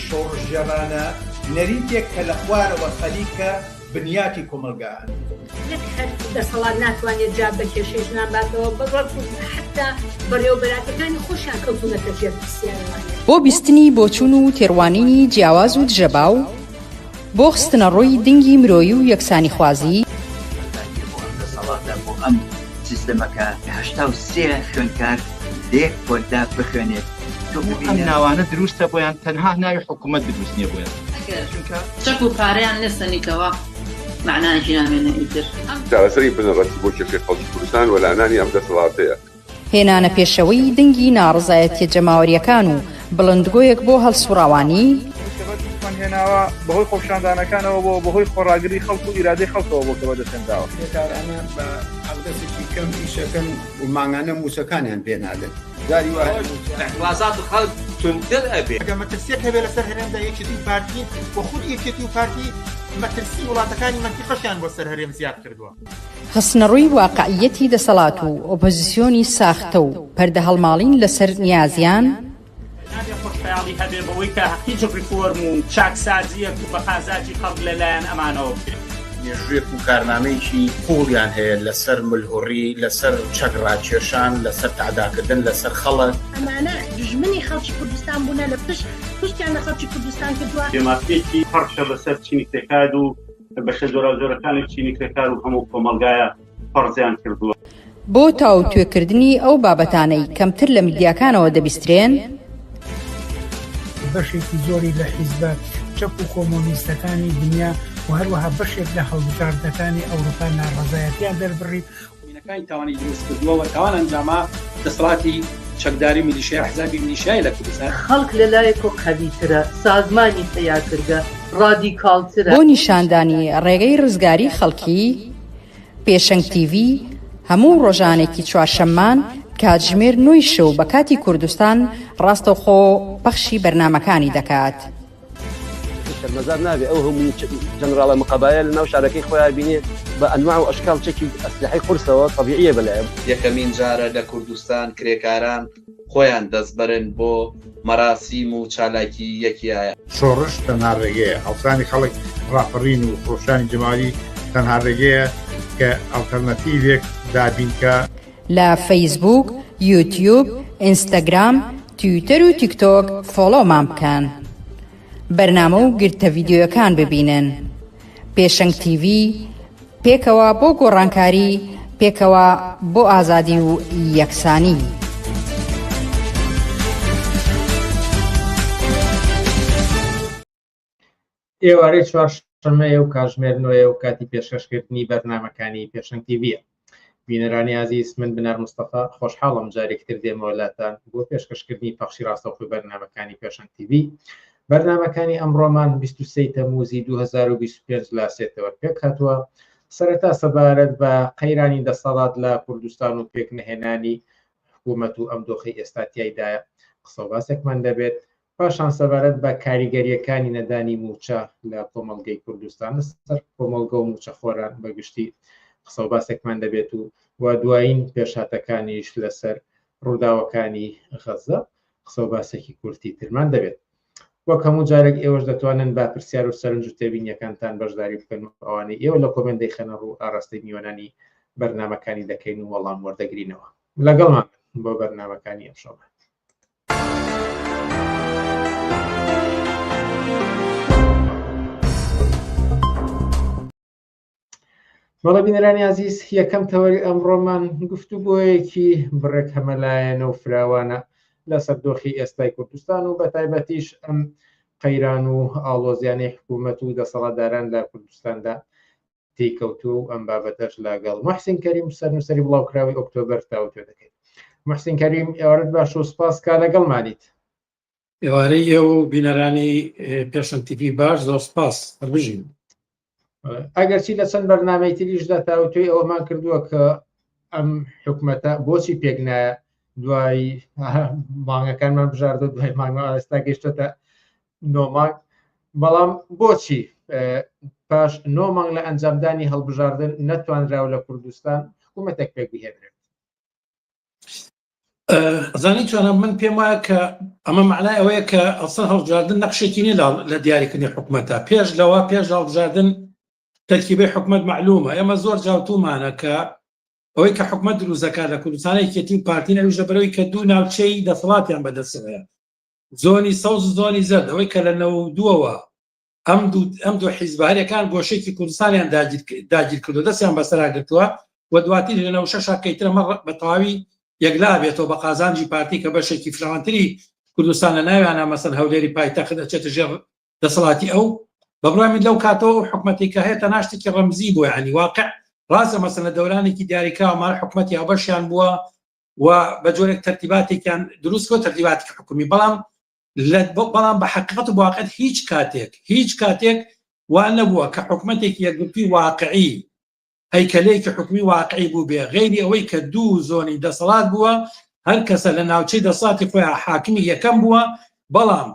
شۆڕژێڕانە نەریتێک کە لە خوارەوە خەریکە بنیاتی کۆمەلگایان. دەسەڵات ناتوانێت جا بە کێشەی ژنان باتەوە بەڕۆک حتا بەڕێوەبەراتەکانی خۆشیان کەوتونەتە ژێر پرسیارەوانێ. بۆ بیستنی بۆچوون و تێڕوانینی جیاواز و دژەباو، بۆ خستنە ڕووی دنگی مرۆیی و یەکسانی خوازی بۆ ئەم سیستەمەکە 83 خوێندکار لێک بۆدا بخوێنێت ئەم ناوانە دروستە بۆیان تەنها ناوی حکوومەت دروست نییە بۆیان چەک و پارەیان نستنیکەوە معناژی نامێنە ئیتر چارەسەری بنەڕەتی بۆ کێشەی خەڵکی کوردستان وەلانانی ئەم دەسەڵاتەیە. هێنانە پێشەوەی دنگی ناڕزایەتیە جەماوەریەکان و بڵندگۆیەک بۆ هەڵسوراوانی هێناوە بەهۆی خۆپشاندانەکانەوە بۆ بەهۆی خۆڕاگری خەڵک و ئیرادەی خەڵکەوە بۆ کەوە دەستێنراوە. بێکارانە بە ئەڵدەستێکی کەم ئیشەکەن و ماگانە موسەکانیان پێنادن. اعتراضات الخلق تندر أبي. كما ترسيك هبه لسر هرم دا يكشتي بارتي وخود يكشتي بارتي ما ترسي ولا تكاني من تخشان بسر هرم زياد كردوا. خستنە ڕووی واقعیەتی دەسەڵات و ئۆپۆزیسیۆنی ساختە و پەردە هەڵماڵین لەسەر نیازیان خۆشحاڵی هەبێ بەوەی کە هیچ ریفۆرم و چاکسازیەک و بەقازاتی خەڵک لەلایەن ئەمانەوە بکرێت. مێژوویەک و کارنامەیەکی پۆڵیان هەیە لەسەر ملهوڕی، لەسەر چەکڕاکێشان، لەسەر تعداکردن لەسەر خەڵک. ئەمانە دژمنی خەڵکی کوردستان بوونە لە پشتیان لە خەڵکی کوردستان کردووە. دێماسیەکی پەرشە بەسەر چینی کرێکار و بەشە زۆرەکانی چینی کرێکار و هەموو کۆمەلگایە پەرزیان کردووە. بۆ تاو توێکردنی ئەو بابەتانەی کەمتر لە میدیاکانەوە دەبیسترێن، بەشێکی زۆری لە حیزبە چەپ و کۆمۆنیستەکانی دنیا و هەروەها بەشێک لە هەڵبژاردنەکانی ئەوروپا ناڕەزایەتیان دەربڕی وینەکانی تاوانی دروست کردووە و تاوان ئەنجاما دەسەڵاتی چەکداری میلیشیای حزبی میلیشیای لە کوردستان. خەڵک لەلایەکۆ قەویترە، سازمانی تەیارکردە، ڕادیکاڵترە. بۆ نیشاندانی ڕێگەی ڕزگاری خەڵکی، پێشەنگ تیڤ هەموو ڕۆژانێکی چوارشەممان کاتژمێر 9 شەو بە کاتی کوردستان ڕاستەوخۆ پەخشی بەرنامەکانی دەکات. شەرمەزار نابێ ئەو هەموو جەنەراڵە مقابایە لە ناو شارەکەی خۆیان بینێ بە ئەنواع و ئەشکال چەکی ئەسلحەی قورسەوە طەبیعیە بەلایەن. یەکەمین جارە لە کوردستان کرێکاران خۆیان دەستبەرن بۆ مەراسیم و چالاکی یەکیایە. شۆڕش تەنها ڕێگەیە، هەڵسانی خەڵک ڕاپەڕین و خۆشانی جەمالی تەنها ڕێگەیە کە ئەڵتەرنەتیڤێک دابینکە. لە فەیسبوک، یوتیوب، ئینستاگرام، تویتەر و تیکتۆک فۆلۆمان بکەن. بەرنامە و گرتە ڤیدیۆیەکان ببینن. پێشەنگ تیڤ پێکەوە بۆ گۆڕانکاری، پێکەوە بۆ ئازادی و یەکسانی. ئێوارەی چوارشەممەیە و کاتژمێر 9 و کاتی پێشکەشکردنی بەرنامەکانی پێشەنگ تیڤە. بینەرانی عزیز، من بنار مستەفا خۆشحاڵم جارێکتر دێمەوەلاتان بۆ پێشکەشکردنی پەخشی ڕاستەوخۆی بەرنامەکانی پێشەنگ تیڤ. بەرنامەکانی ئەمڕۆمان 23 تەمووزی 2025 لە سێتەوە پێک هاتووە. سەرەتا سەبارەت بە قەیرانی دەسەڵات لە کوردستان و پێکنەهێنانی حکوومەت و ئەم دۆخی ئێستاتیایدایە قسە و باسێکمان دەبێت. پاشان سەبارەت بە کاریگەریەکانی نەدانی موچە لە کۆمەڵگەی کوردستان لەسەر کۆمەڵگە و موچەخۆران بەگشتی قسە و باسێکمان دەبێت و دوایین پێشهاتەکانیش لەسەر ڕووداوەکانی غەزە قسە و باسێکی کورتی ترمان دەبێت. وەک هەموو جارێک ئێوەش دەتوانن با پرسیار و سەرنج و تێبینیەکانتان بەشداری بکەن و ئەوانەی ئێوە لە کۆمنتەی خەنە ڕوو ئاڕاستەی میوانانی بەرنامەکانی دەکەین و وەڵام وەردەگرینەوە. لەگەڵمان بۆ بەرنامەکانی ئەمشەوە. بەڵێ بینەرانی عزیز، یەکەم تەوەری ئەمڕۆمان گفتوگۆیەکی بڕێک هەمەلایەنە و فراوانە لەسەر دۆخی ئێستای کوردستان و بە تایبەتیش ئەم قەیران و ئاڵۆزیانەی حکوومەت و دەسەڵاتداران لە کوردستاندا تێکەوتووە و ئەم بابەتەش لەگەڵ موحسین کەریم سەرنووسەری بڵاوکراوی ئۆکتۆبەر تاوتوێ دەکەیت. موحسین کەریم، ئێوارەت باش و سپاس کا لەگەڵمانیت. ئێوارەی ئێوە و بینەرانی پێشەنگ تیڤ باش، زۆر سپاس هەربژین. ئەگەرچی لە چەند بەرنامەی تریشدا تاوتوێ ئەوەمان کردووە کە ئەم حکوومەتە بۆچی پێک نایە دوای مانگەکانمان بژاردە دوای مانگە ئێستا گەیشتۆتە 9 مانگ، بەڵام بۆچی پاش 9 مانگ لە ئەنجامدانی هەڵبژاردن نەتوانراوە لە کوردستان حکوومەتێک پێک بهێنرێت؟ زانی چۆنە من پێم وایە کە ئەمە معنای ئەوەیە کە ئەسڵ هەڵبژاردن نەخشێکی نیە لە دیاریکردنی حکوومەتە پێش لەوە پێش هەڵبژاردن تەرکیبەی حکوومەت معلومە ئێمە زۆر جاوتومانە کە ئەوەی کە حکوومەت دروستەکە لە کوردستانی یەکێتی و پارتین ئەویش لەبەرەوەی کە دوو ناوچەی دەسەڵاتیان بەدەستەوەیە زۆنی سەوز و زۆنی زەرد ئەوەی کە لە 92ەوە ئەم دوو حیزباریەکان گۆشەی کوردستانیان داگیر کردو دەستیان بەسەراگرتووە و دواتر لە 96 کەیترە مە بە تەواوی یەکلا بێتەوە بە قازانجی پارتی کە بەشێکی فراوانتری کوردستان لە ناویانە مەسەن هەولێری پایتەخت دەچێتە ژێر دەسەڵاتی ئەو بەبڕای من لەو کاتەوە حکوومەتی کە هەیە تەناشتێکی ڕەمزی بووە ینی واقع ڕاستە مەسەن لە دەورانێکی دیاریکراوەمان حکوومەتی هاوبەشیان بووە و بە جۆرێک تەرتیباتێکیان دروست کرد تەرتیباتی حکومی بەڵام بە حقیقەت و واقعیت هیچ کاتێک وان نەبووە کە حکوومەتێکی یەکگرتووی واقعی هەیکەلەیەکی حکومی واقعی بوو بێ غێری ئەوەی کە دوو زۆنی دەسەڵات بووە هەر کەسە لە ناوچەی دەسەڵاتی خۆیان حاکمی یەکەم بووە بەڵام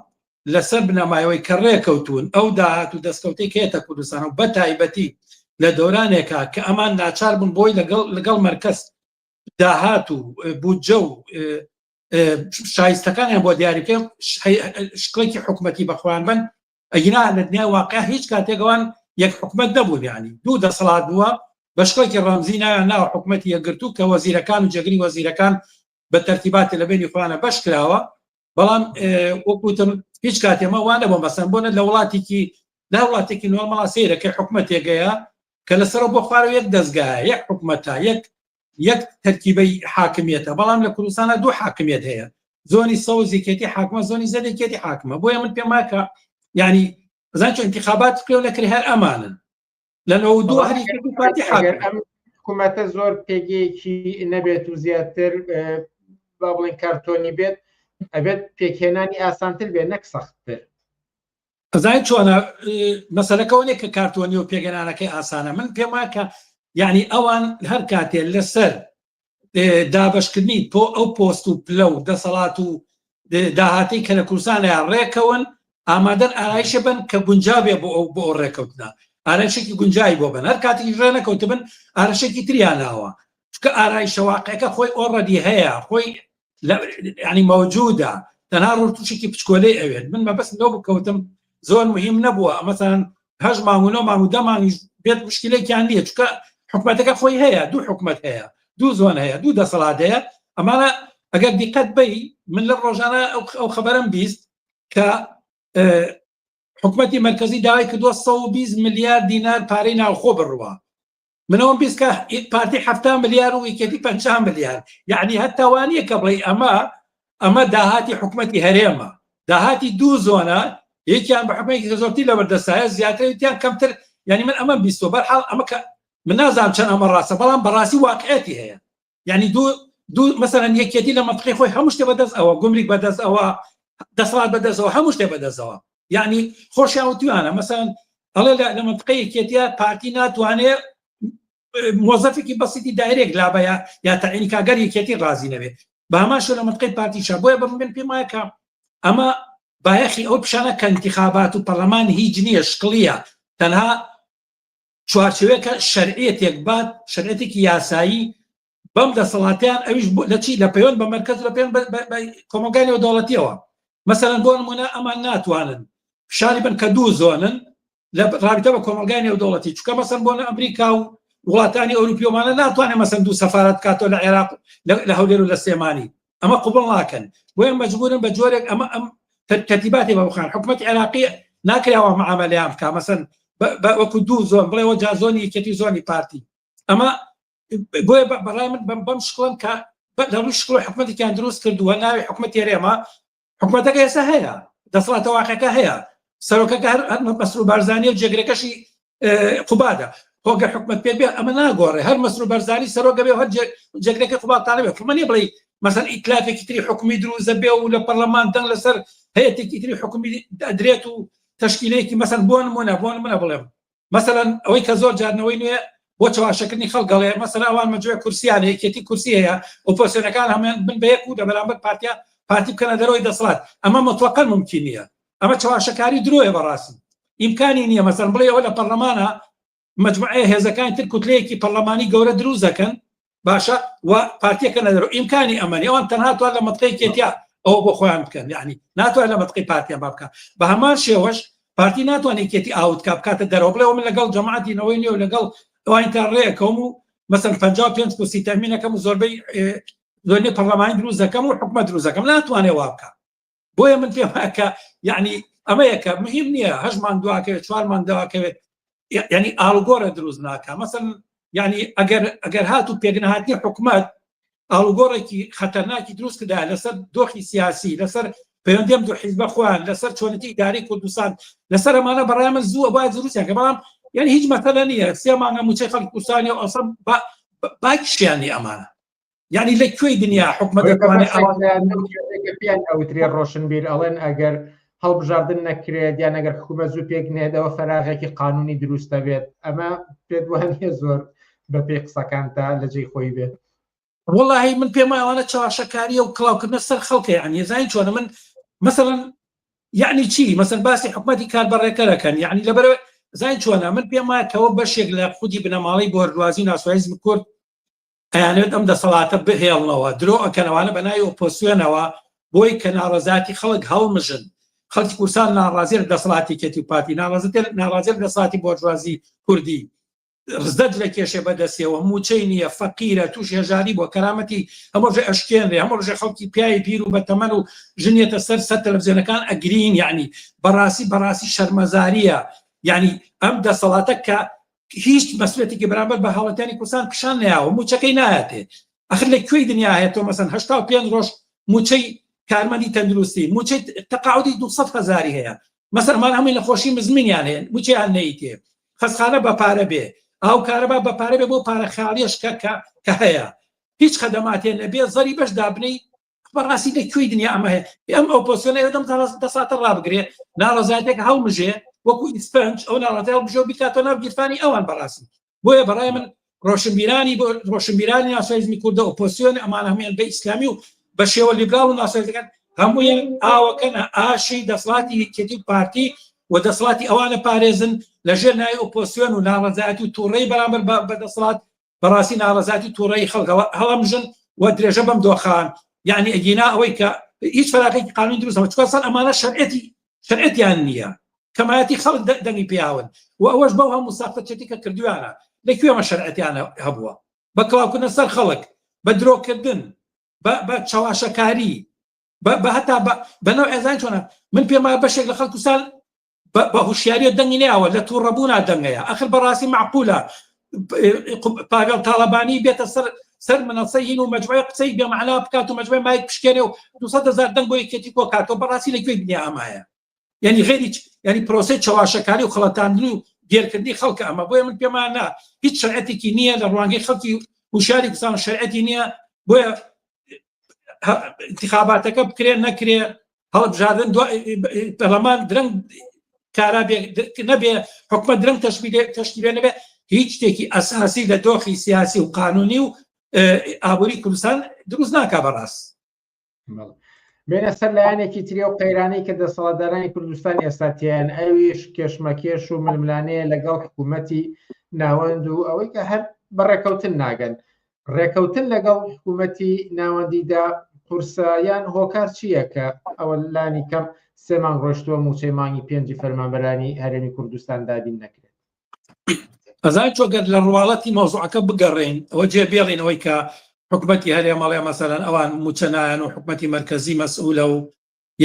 لەسەر بنەمایەوەی کە ڕێکەوتون ئەو داهات و دەستکەوتەی کە هێتە کوردستان و بە تایبەتی لە دەورانێکە کە ئەمان ناچار بوون بۆی لەگەڵ مەرکەز داهات و بودجە و شایستەکانیان بۆ دیاریکە شکڵێکی حکوومەتی بەخۆیان بن ئەگینا لە دنیای واقع هیچ کاتێکەوان یەک حکوومەت نەبوون ینی دوو دەسەڵات بووە بە شکڵێکی ڕەمزی ناویان ناوە حکوومەتی یەکگرتوو کە وەزیرەکان و جێگری وەزیرەکان بە تەرتیباتی لە بینی خۆیانە بەش کراوە بەڵام وەکوتم هیچ کاتێمە وانە بۆ مەسەن بۆنە لە وڵاتێکی نۆرمەڵا سەیرەکەی حکوومەتێگەیە کە لەسەر بۆ خوارەوە یەک دەستگایە یەک حکوومەتە یەک تەرکیبەی حاکمیەتە بەڵام لە کوردستانە دوو حاکمیەت هەیە زۆنی سەوزێکێتی حاکمە زۆنی زەرێکێتی حاکمە بۆیە من پێم وایە کە یعنی زانچ انتخابات کرێ لەکرێ هەر ئەمانن لە 92 هەری پارتی حاکم حکوومەتە زۆر پێگەیەکی نەبێت و زیاتر با بڵێن کارتۆنی بێت ئەبێت پێکهێنانی ئاسانتر بێت نەک سەختتر زانیت چۆنە مەسەلەکەونێک کە کارتۆنی و پێگەنانەکەی ئاسانە من پێم وایە کە یعنی ئەوان هەر کاتێ لەسەر دابشکردنی ئەو پۆست و پلە و دەسەڵات و داهاتی کە لە کوردستانیان ڕێکەون ئامادەن ئارایشە بن کە گونجابێ بۆ ئەو ڕێکەوتنە ئارایشێکی گونجایی بۆ بن هەر کاتێکی ڕێ نەکەوتە بن ئارەشێکی تریاناوە چکە ئارایشە واقعەکە خۆی ئۆڕەدی هەیە خۆی ینی مەوجودە تەنها ڕوتوشێکی پچکۆلەی ئەوێت من مەبەست لەو بکەوتم زۆر مهم نەبووە مەسەن هەژ مانگونە مامودەمانی بێت مشکلێکیان نییە چکە حکوومەتەکە خۆی هەیە دوو حکوومەت هەیە دوو زۆن هەیە دوو دەسەڵات هەیە ئەمانە ئەگەر دیقەت بی من لە ڕۆژانە ئەو خەبەرم بیست کە حکوومەتی مرکزی داوای کردووە 120 ملیارد دینار پارەی ناوخۆ بڕوە منەوەم بیست کە پارتی 7 ملیار و یەکێتی 50 ملیار یعنی هەتاوانیە کە بڵێ ئەمە داهاتی حکوومەتی هەرێمە داهاتی دوو زۆنە یەکیان بە حکوومەتێکی زۆرتی لە بەردەستایە زیاتریان کەمتر ینی من ئەمە بیستۆ بەرحاڵ ئەمە کە من نازانم چەند ئەمە ڕاستە بەڵام بەڕاستی واقعەتی هەیە یعنی دوو مەسەرەن یەکێتی لە منطقەی خۆی هەموو شتێ بەدەست ئەوە گومریک بەدەست ئەوە دەسەڵات بەدەستەوە هەموو شتێ بەدەستەوە یعنی خۆشیان وتوانە مەسەن ئەڵێ لە منطقەی یەکێتیە پارتی ناتوانێت مۆزەفێکی بەسیتی دایرێک لابە یا تەعینی کاگەر یەکێتی ڕازی نەبێت بە هەماشە لە منطقەی پارتیشە بۆیە بمبێن پێم وایە کە ئەمە بایەخی ئەو پیشانە کە انتخابات و پەرلەمان هیچ نییە شکڵیە تەنها چوارچێوەیەکە شەرعیەتێک بات شەرعیەتێکی یاسایی بەم دەسەڵاتیان ئەویش لە چی لە پەیوەند بە مەرکەز لە پەیوەند کۆمەلگانی دەوڵەتیەوە مەسەلەن بۆ نمونە ئەمان ناتوانن پیشانی بن کە دوو زۆنن لە رابطە بە کۆمەلگانی دەوڵەتی چکە مەسەن بۆ ئەمریکا و وڵاتانی ئەوروپیۆمانە ناتوانێت مەسەن دوو سەفارەت کاتۆ لە عێراق لە هەولێر و لە سلێمانی ئەمە قوبڵ ناکەن بۆیە مەجبورن بە جۆرێک ئەم تەرتیباتی بەخان حکوومەتی عێراقی ناکراوە معاملەیان بکە مەسەن وەکو دوو زۆن بڵێ وە جا زۆنی یەکێتی زۆنی پارتی ئەمە بۆیە بەڕای من بەم شکڵم کە لە ڕووی شکڵ حکوومەتێکیان دروست کردووە ناوی حکوومەتی هەرێمە حکوومەتەکە ئێستا هەیە دەسەڵاتە واقعەکە هەیە سەرۆکەکە هەر مەسرور بارزانانی و جێگرەکەشی قوبادە هۆگە حکوومەت پێ بێ ئەمە ناگۆڕێ هەر مەسرور بارزانی سەرۆکە بێ هەر جێگرەکەی قوبادتانە بێ فڵمەنی بڵێ مەسەن ئیتلافێکی تری حکومی دروزە بێ و لە پەرلەمان دەنگ لەسەر هەیەتێکی تری حکومی ئەدرێت و تشکیلەیەکی مەسەن بۆ نمونە بڵێم مەسەلەن ئەوەی کە زۆر جارنەوەی نوێ بۆ چاواشەکردنی خەڵگەڵێ مەسەلا ئەوان مەجموعە کورسیان یەکێتی کورسی هەیە ئۆپۆزیسیۆنەکان هەمان بن بە یەک و لە بەرامبەر پارتی بکەنە دەرەوەی دەسەڵات ئەمە مطلقاً ممکن نییە ئەمە چاواشەکاری درۆیە بەڕاستی ئیمکانی نییە مەسەن بڵێ ئەوە لە پەرلەمانە مجموعە هێزەکانی تر کوتلەیەکی پەرلەمانی گەورە دروست دەکەن باشە و پارتیەکە نەدەرەوە ئیمکانی ئەمەنی ئەوان تەنها توان لە مەتقەی کێتیا ئەوە بۆ خۆیان بکەن یعنی ناتوان لە مەتقەی پارتیان با بکە بە هەمان شێوەش پارتی ناتوانێت کێتی ئاوت کا بکاتە دەرەوە بڵێ من لەگەڵ جەماعەتی نەوەی نێ و لەگەڵ ئەوان تا ڕێەکەم و مەسەن 55 کورسی تەمینەکەم و زۆربەی زۆربەی پەرلەمانی دروست دەکەم و حکومەت دروست دەکەم ناتوانێت وا بکە بۆیە من پێم وایە یعنی ئەمە یەکە مهم نییە 8 مانگ دواکەوێت 4 مانگ دواکەوێت یعنی ئاڵگۆرە دروست ناکە مەسەن یعنی ئەگەر هات و پێگنەهاتنی حکومەت ئاڵگۆڕێکی خەتەرناکی دروست کردایە لەسەر دۆخی سیاسی لەسەر پەیوەندیم دوو حیزبە خۆیان لەسەر چۆنەتی ئیداری کوردستان لەسەر ئەمانە بەڕای من زوو ئەوە دروستیان کە بەڵام یعنی هیچ مەتەلە نییە 3 مانگە موچەی خەڵکی کوردستانی و ئەسڵ باکیشیانی ئەمانە یعنی لەکوێی دنیا حکومەت دەتوانێت پیان ئەوترێ ڕۆشنبیر ئەڵێن ئەگەر هەڵبژاردن نەکرێت یان ئەگەر حکومەت زوو پێک نێدەوە فەراغێکی قانونی دروستە بێت ئەمە پێت وانە زۆر بە پێی قسەکان تا لەجێی خۆی بێت والله من پێم وایە چاواشەکاریە و کڵاوکردنە سەر خەڵکە یعنی زین چۆنە من مثلا یعنی چی مثلا باسی حکومەتی کاربەڕێکە دەکەن یعنی لەبەرەوە زین چۆنە من پێم وایە کەەوە بەشێک لە خودی بنەماڵی بۆوەردوازی ناسۆلیزم کورد ئەیانێت ئەم دەسەڵاتە بهێڵنەوە درۆ ئەکەنەوانە بە ناوی ئۆپۆسیۆنەوە بۆی کە ناڕەزاتی خەڵک هەڵمژن خەڵکی کوردستان ناڕازی لە دەسەڵاتی کێتی و پارتی ناڕازی لە دەسەڵاتی بۆوەردوازی کوردی ڕزدەت لە کێشێ بەدەستیەوە موچەی نییە فەقیرە توش هێژاری بۆ کەرامەتی هەموو ڕژێ ئەشکێنرێ هەموو ڕژێ خەڵکی پیاوی پیر و بەتەمەن و ژنێتە سەر تەلەڤیزیۆنەکان ئەگرین یعنی بەڕاستی شەرمەزاریە یعنی ئەم دەسەڵاتە کە هیچ مەسئولیەتێکی بەرامبەر بە هاوڵاتیانی کوردستان پیشان نایەوە موچەکەی نایەتێ ئەخر لەکوێی دنیا هەیەتەوە مەسەن 85 ڕۆژ موچەی کارمەندی تەندروستی موچەی تەقاعودی 200,000 هەیە مەسەن مان هەمووی لە خۆشی مزمینیان هەیە موچەیان نەیتێ خەستخانە بە پارە بێ ئاو کارەبا بە پارە بێ بۆ پارەخاڵیش کە هەیە هیچ خەدەماتێن نەبێ زەری بەش دابنەی بەڕاستی لەکوێی دنیا ئەمە هەیە ئەم ئۆپۆسیۆنە دەم دەساتە ڕابگرێ ناڕەزایەتێک هەڵمژێ وەکو ئیسپەنج ئەو ناڕەزای هەڵبژێ و بیکاتۆ ناو گیرفانی ئەوان بەڕاستی بۆیە بەڕای من ڕۆشنبیرانی ناسۆلیزمی کوردە ئۆپۆسیۆن ئەمان هەمویان بە ئیسلامی و بە شێوە لیبرال و ناسۆلیزەکان هەمویان ئاوەکەنە ئاشی دەسەڵاتی کێتی و پارتی و دەسەڵاتی ئەوانە پارێزن لەژێر ناوی ئۆپۆسیۆن و ناڕەزایەتی و تووڕەی بەرامبەر بە دەسەڵات بەڕاستی ناڕەزایەتی و تووڕەی خەڵکەوە هەڵەمژن و درێژە بەم دۆخان یعنی ئەگینا ئەوەی کە هیچ فەراقێکی قانونی دروستەوە چکە سەر ئەمانە شەرعەتیان نییە کەمایەتی خەڵک دەنگی پیاون و ئەوەش بەو هەموو ساختەچێتی کە کردویانە لەکوێ ئەمە شەرعەتیانە هەبووە بە کڵاوکردنە سەر خەڵک بە درۆکردن بە چاواشەکاری بە هەتا بەنەو ئێزان چۆنە من پێم وایە بەشێک لە خەڵکوستان بە هوشیاریە دەنگی نەیەوە لە تووڕەبوونا دەنگەیە ئەخر بەڕاستی معقولە پاگەڵ تاڵەبانی بێتە سەر منەسەی هین و مەجموعەی قسەی بێمەعنا بکات و مەجموعەی مایک پشکێنێ و 200,000 دەنگ بۆ یەکێتی کۆ کاتەوە بەڕاستی لەکوێی دنیا ئەمایە یعنی غێری یعنی پرۆسەی چاواشەکاری و خەڵەتاندنی و گێرکردنی خەڵکە ئەمە بۆیە من پێم وایە هیچ شەرعەتێکی نییە لە ڕوانگەی خەڵکی هوشیاری کوردستان شەرعەتی نییە بۆیە انتخاباتەکە بکرێ نەکرێ هەڵبژاردن پەرلەمان درەنگ کارا نەبێ حکومەت درەنگ تەشکیلێ نەبێ هیچ شتێکی ئەساسی لە دۆخی سیاسی و قانونی و ئابووری کوردستان دروست ناکا بەڕاست بێنە سەر لایەنێکی تری و قەیرانەی کە دەسەڵاتدارانی کوردستان ئێستاتیان ئەویش کێشمەکێش و ململانەیە لەگەڵ حکوومەتی ناوەند و ئەوەی کە هەر بەڕێکەوتن ناگەن ڕێکەوتن لەگەڵ حکوومەتی ناوەندیدا قورسایان هۆکار چییە کە ئەوە لانی کەم 3 مانگ ڕۆشتووە موچەی مانگی 5 فەرمانبەرانی هەرێمی کوردستان دابین نەکرێت ئەزای چۆگەر لە ڕواڵەتی مەوزوعەکە بگەڕێن ئەوە جێبێڵینەوەی کە حکومەتی هەرێمەڵێ مەسەلەن ئەوان موچەنایەن و حکومەتی مەرکەزی مەسئولە و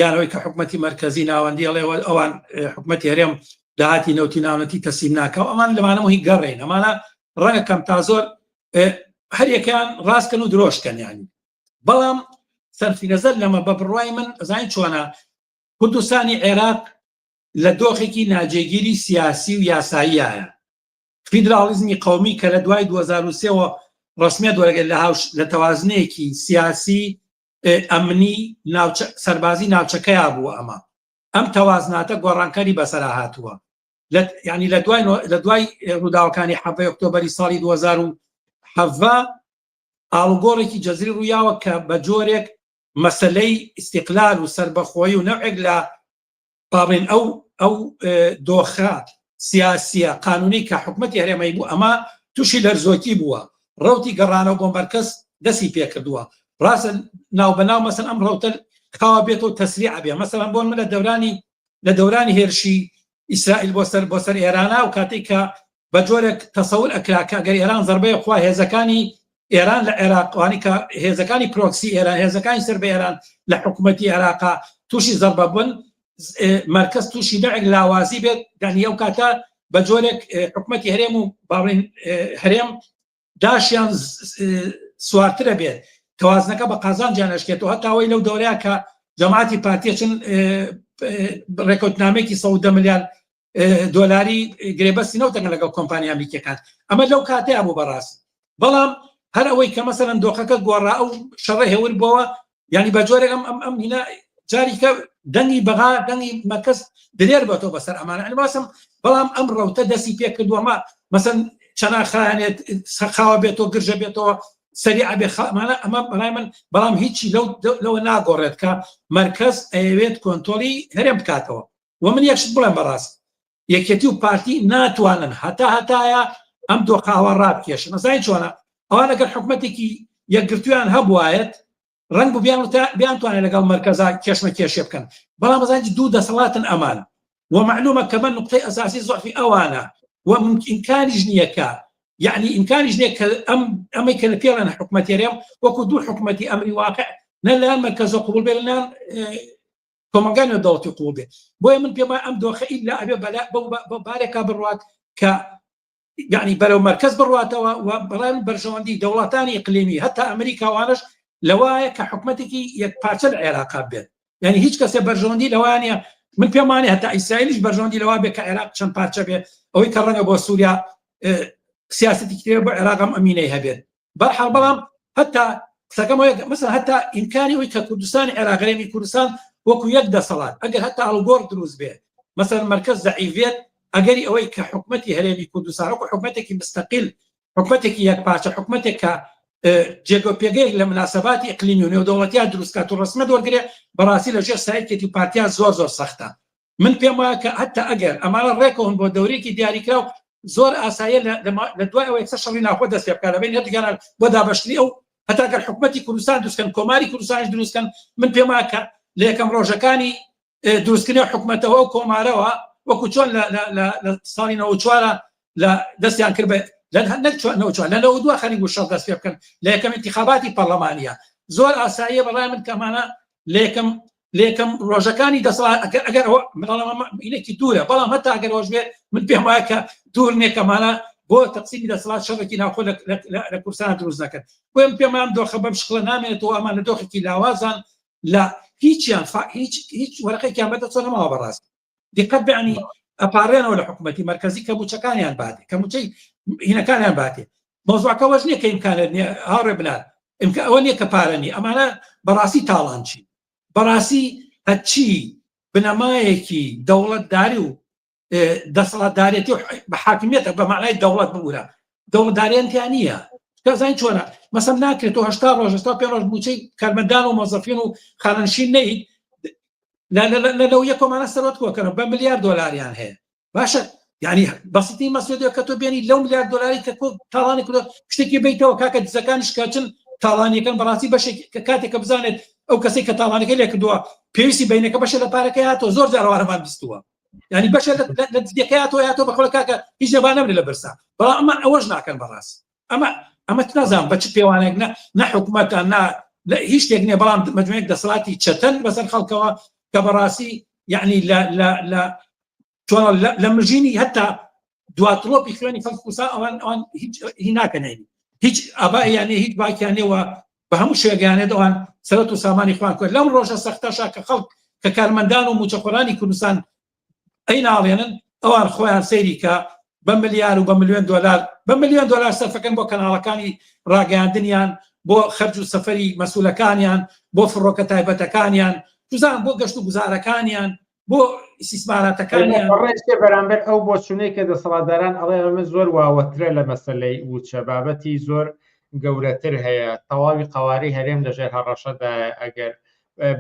یانەوەی کە حکومەتی مەرکەزی ناوەندیڵێەوە ئەوان حکومەتی هەرێم داهاتی نەوتی ناونەتی تەسلیم ناکەوە ئەمان لەمانە هی گەڕێن ئەمانە ڕەنگە کەم تا زۆر هەریەکان ڕاستکەن و درۆشکەن یانی بەڵام سەرفی نەزەر لەمە بە بڕوای من ئەزانین چۆنە کوردستانی عێراق لە دۆخێکی ناجێگیری سیاسی و یاساییایە فیدرالیزمی قەومی کە لە دوای 2023ەوە ڕسمیەت وەرەگەر لە تەوازنەیەکی سیاسی ئەمنی سەربازی ناوچەکەیا بووە ئەم تەوازناتە گۆڕانکاری بەسەرا هاتووە ینی لە دوای ڕووداوەکانی 7 ئۆکتۆبەری ساڵی 2017 ئاڵگۆڕێکی جەزری ڕوویاوە کە بە جۆرێک مەسەلەی ئیستیقلال و سربەخۆیی و نەوعێک لە پاڕێن ئەو دۆخە سیاسیە قانونی کە حکومەتی هەرێمەی بوو ئەمە تووشی لەرزۆکی بووە ڕوتی گەڕانەوە بۆ مەرکەز دەستی پێ کردووە ڕاستە ناو بەناو مەسەن ئەم ڕوتە خاوە بێتەوە تەسریع بێ مەسەڵەن بۆ من لە دەورانی هێرشی ئیسرائیل بۆ سەر ئێرانە و کاتێک کە بە جۆرێک تەسەور ئەکرا کە ئەگەر ئێران زەربەیە خوا هێزەکانی ئێران لە عێراقوانی کە هێزەکانی پرۆکسی ئێران هێزەکانی سەر بە ئێران لە حکوومەتی عێراقا تووشی زەربە بوون مرکز تووشی نەعێک لاوازی بێت دانی ئەو کاتە بە جۆرێک حکوومەتی هەرێم و باڵێن هەرێم داشیان سوارترە بێت توازنەکە بە قازان جیانەشکێتەوە هەتاوەی لەو دەورەیە کە جەماعەتی پارتیە چن ڕێکوتنامێکی 110 ملیار دۆلاری گرێبەستی نەوتەکە لەگەڵ کۆمپانیا ئەمریکیەکان ئەمە لەو کاتەیە بوو بەڕاست بەڵام هەر ئەوەی کە مەسەلەن دۆخەکە گۆڕا ئەو شەڕە هێور بووە یعنی بە جۆرێک ئەم هینە جاریکە دەنگی بەغا دەنگی مەرکەز دلێر بێتەوە بەسەر ئەمانە ئەلباسم بەڵام ئەم ڕەوتە دەستی پێ کردووەمە مەسەن چەناخانێت سەرخاوە بێتەوە گرژە بێتەوە سەریع بێ ئەمە بەڵای من بەڵام هیچی لەوە ناگۆڕێت کە مەرکەز ئەوێت کۆنتۆلی هەرێم بکاتەوە و من یەکشت بڵێم بەڕاست یەکێتی و پارتی ناتوانن هەتایە ئەم دۆخاوە ڕابکێشن نەزانین چۆنە ئەوان ئەگەر حکوومەتێکی یەکگرتویان هەبوایەت ڕنگ و بیانتوانێت لەگەڵ مەرکەزا کێشمە کێشێ بکەن بەڵام بەزانجی دوو دەسەڵاتن ئەمان ومعلومە کە من نقطەی ئەساسی زۆفی ئەوانە وإمكانیش نییە کە يعني إمكانيش نيك أما يكون فعلا حكومة ريم وكدو حكومة أمري واقع نلان مركز قبول بيننا كمان الدولة قبول به بوي من بما أم دوخ إلا أبي بلا بارك بالروات ك يعني بلو مركز بالروات وبلان برجواندي دولتان إقليمية حتى أمريكا وانش لوايا كحكومتك يكبارتل العراق بين يعني هيج كسب برجواندي لوانيا من بما حتى إسرائيل برجواندي لوابه كعراق شن بارتش به أو يكررنا بسوريا سياسة كتير بعراق أمينة هبيت برحال بلام حتى مثلا حتى إمكاني ويك كردستان عراق غير كردستان وكو يقدر صلاة أجر حتى على الجور دروز به مثلا مركز ضعيفيت أجري أويك حكومتي هرمي كردستان وكو حكومتك مستقل حكومتك يكبارش حكومتك جيجو بيجي لمناسبات إقليمية ودولتية دروز كاتو رسمة دول جري براسيل وجه سعيد كتي بارتيا زور سخته من بيما حتى أجر أمانة ريكون بودوري كي دياري كراو زور ئاسایە لە دوای ئەوەی شەڕی ناخۆ دەست پێ بکات لەبین هەردووگیان بۆ دابەشتنی ئەو هەتا گەر حکومەتی کوردستان دروستکەن کۆماری کوردستانیش دروستکەن من پێم وایە کە لە یەکەم ڕۆژەکانی دروستکردنی حکومەتەوە و کۆمارەوە وەکو چۆن لە ساڵی 94 لە دەستیان کرد لە 92 خەریک بوو شەڕ دەست پێ بکەن لە یەکەم انتخاباتی پەرلەمانیە زۆر ئاساییە بەڵای من کەمانە لە یەکەم ڕۆژەکانی دەسەڵات ئەگەر ئینێکی دوورە بەڵام هەتا ئەگەر ڕۆژ بێ من پێم وایە کە دوور نێکەمانە بۆ تەقسیمی دەسەڵات شەڕێکی ناوخۆ لە کوردستان دروست نەکرد بۆم پێمان دۆخە بەم شقڵە نامێنێتەوە ئەمان لە دۆخێکی لاوازان لە هیچیان هیچ وەرەقێکیان بەدە چۆن نەماوە بەڕاست دیقەت بێنی ئەپارێنەوە لە حکوومەتی مەرکەزی کە موچەکانیان باتێ کە موچەی هینەکانیان باتێ مۆزوعەکەوەش نییە کە ئیمکانێت نییە هاوڕێ بنات ئەوە نییە کە پارەنی ئەمانە بەڕاستی تاڵانچی بەڕاستی هەچی بنەمایەکی دەوڵەتداری و دەسەڵاتدارێتی بە حاکمیەتە بە معنای دەوڵەت ببوورە دەوڵەتداریانتیان نییە کەزانین چۆنە مەسەڵ ناکرێتەوە 80 ڕۆژ 5 ڕۆژ موچەی کارمەندان و مۆزەفین و خانەنشین نەیت لەو یەکۆمانە سەرۆت کۆکەنەوە بە ملیار دۆلاریان هەیە باشە یعنی بەسیتی مەسئولێتەوە کە تۆ بێنی لەو ملیار دۆلاری کە تاڵانی کردو شتێکی بیتەوە کاکە دزەکان شکاچن تاڵانیەکەن بەڕاستی بەشێک کە کاتێک کە بزانێت ئەو کەسێک کە تاڵانەکەی لێ کردووە پێویستی بینەکە بەشە لە پارەکەی هاتەوە زۆر جارەوارەمان بیستووە یعنی بەشە لە دزیەکەی هاتەوە یاتۆ بەخۆڵە کاکە هیچ نەبا نەبرێ لە برسا بەڵام ئەمە ئەوەش ناکەن بەڕاست ئەمە نازانم بە چ پێوانێک نە حکوومەتە هیچ شتێک نییە بەڵام مجموعەیەک دەسەڵاتی چەتەن بەسەر خەڵکەوە کە بەڕاستی یعنی لە مژینی هەتا دواتڵۆپی خوێنی خەڵک کوردستان ئەوان هی ناکەنێنی هیچ ئابای یانێ هیچ باکیانێەوە بە هەموو شوێگەیانێت ئەوان سەرەت و سامانی خوان کرد لەم ڕۆژە سەختەشە کە خەڵک کە کارمەندان و موچەخۆرانی کوردستان ئەی ناڵێنن ئەوان خۆیان سەیری کە بە ملیار و بە ملیۆن دۆلار سەرفەکەن بۆ کەناڵەکانی ڕاگەاندنیان بۆ خەرج و سەفەری مەسئولەکانیان بۆ فڕۆکە تایبەتەکانیان توزان بۆ گەشت و گوزارەکانیان بۆ ئیسیسماراتەکانیان بەرامبەر ئەو بۆ چونەی کە دەسەڵاتداران ئەڵێ ئەمە زۆر واوەترە لە مەسەلەی وچە بابەتی زۆر گەورەتر هەیە تەواوی قەواری هەرێم لەژێر هەڕەشەدا ئەگەر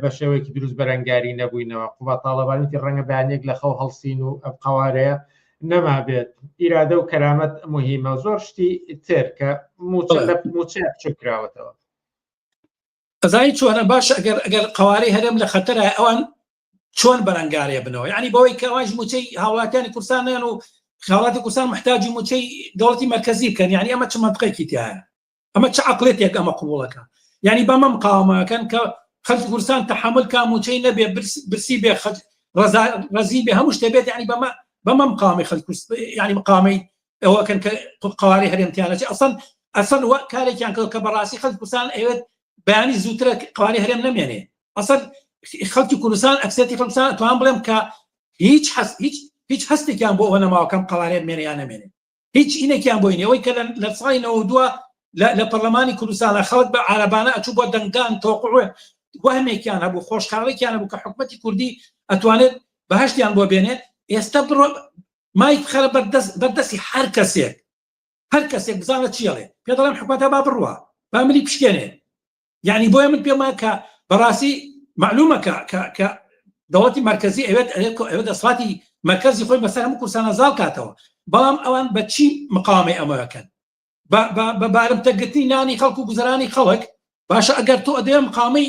بە شێوەیەکی دروست بەرەنگاری نەبووینەوە قوبە تاڵەبانیتی ڕەنگە بەیانێک لە خەو هەڵسین و ئەم قەوارەیە نەما بێت ئیرادە و کەرامەت مهمە زۆر شتی تر کە موچە بچکراوەتەوە ئەزای چۆنە باش ئەگەر قوارەی هەرێم لە خەتەرە ئەوان چۆن بەرەنگارێ بنەوە یعنی بەوەی کە ئەوانش موچەی هاوڵاتیانی کوردستانیان و خاڵاتی کوردستان محتاجی موچەی دەوڵەتی مرکزی بکەن یعنی ئەمە چ منطقێکی تایە ئەمە چ عەقڵێتێک ئەمە قبوڵەکە یعنی بەمە مقاومەکەن کە خەڵکی کوردستان تەحمل کا موچەی نەبێ برسی بێ ڕەزی بێ هەموو شتێ بێت یعنی بەمە مقاومەی خەڵکی یعنی مقاومەی ئەوەکەن کە قوارەی هەرێمتیانە ئەسڵ وە کارێکیان کە بەڕاستی خەڵکی کوردستان ئەوێت بەیانی زووترە قوارەی هەرێم نەمێنێ ئەسڵ خەڵکی کوردستان ئەکسەتی کوردستان توان بڵێم کە هیچ هەستێکیان بۆ ئەوە نەماوەکەم قوارەی بمێنیان نەمێنێ هیچ ئینێکیان بۆینێ ئەوەی کە لە ساڵی 92 لە پەرلەمانی کوردستانە خەڵک بە عارەبانە ئەچوو بۆ دەنگدان تۆقوع وهمێکیان هەبوو خۆشحاڵێکیان هەبوو کە حکومەتی کوردی ئەتوانێت بەهەشتیان بۆ بێنێ ئێستا بڕۆ مایک خەرە بەردەستی هەر کەسێک بزانە چیڵێ پێ دەڵێم حکومەتە با بڕوە با ملی پشکێنێ یعنی بۆیە من پێم کە بەڕاستی معلومە کە دەوڵەتی مرکزی ئەوێت دەسڵاتی مرکزی خۆی بەسەر هەموو کوردستانە زاڵ کاتەوە بەڵام ئەوان بە چی مقامی ئەمەکەن بە بارمتەگرتنی نانی خەڵک و گوزەرانی خەڵک باشە ئەگەر تۆ ئەدەیە مقامی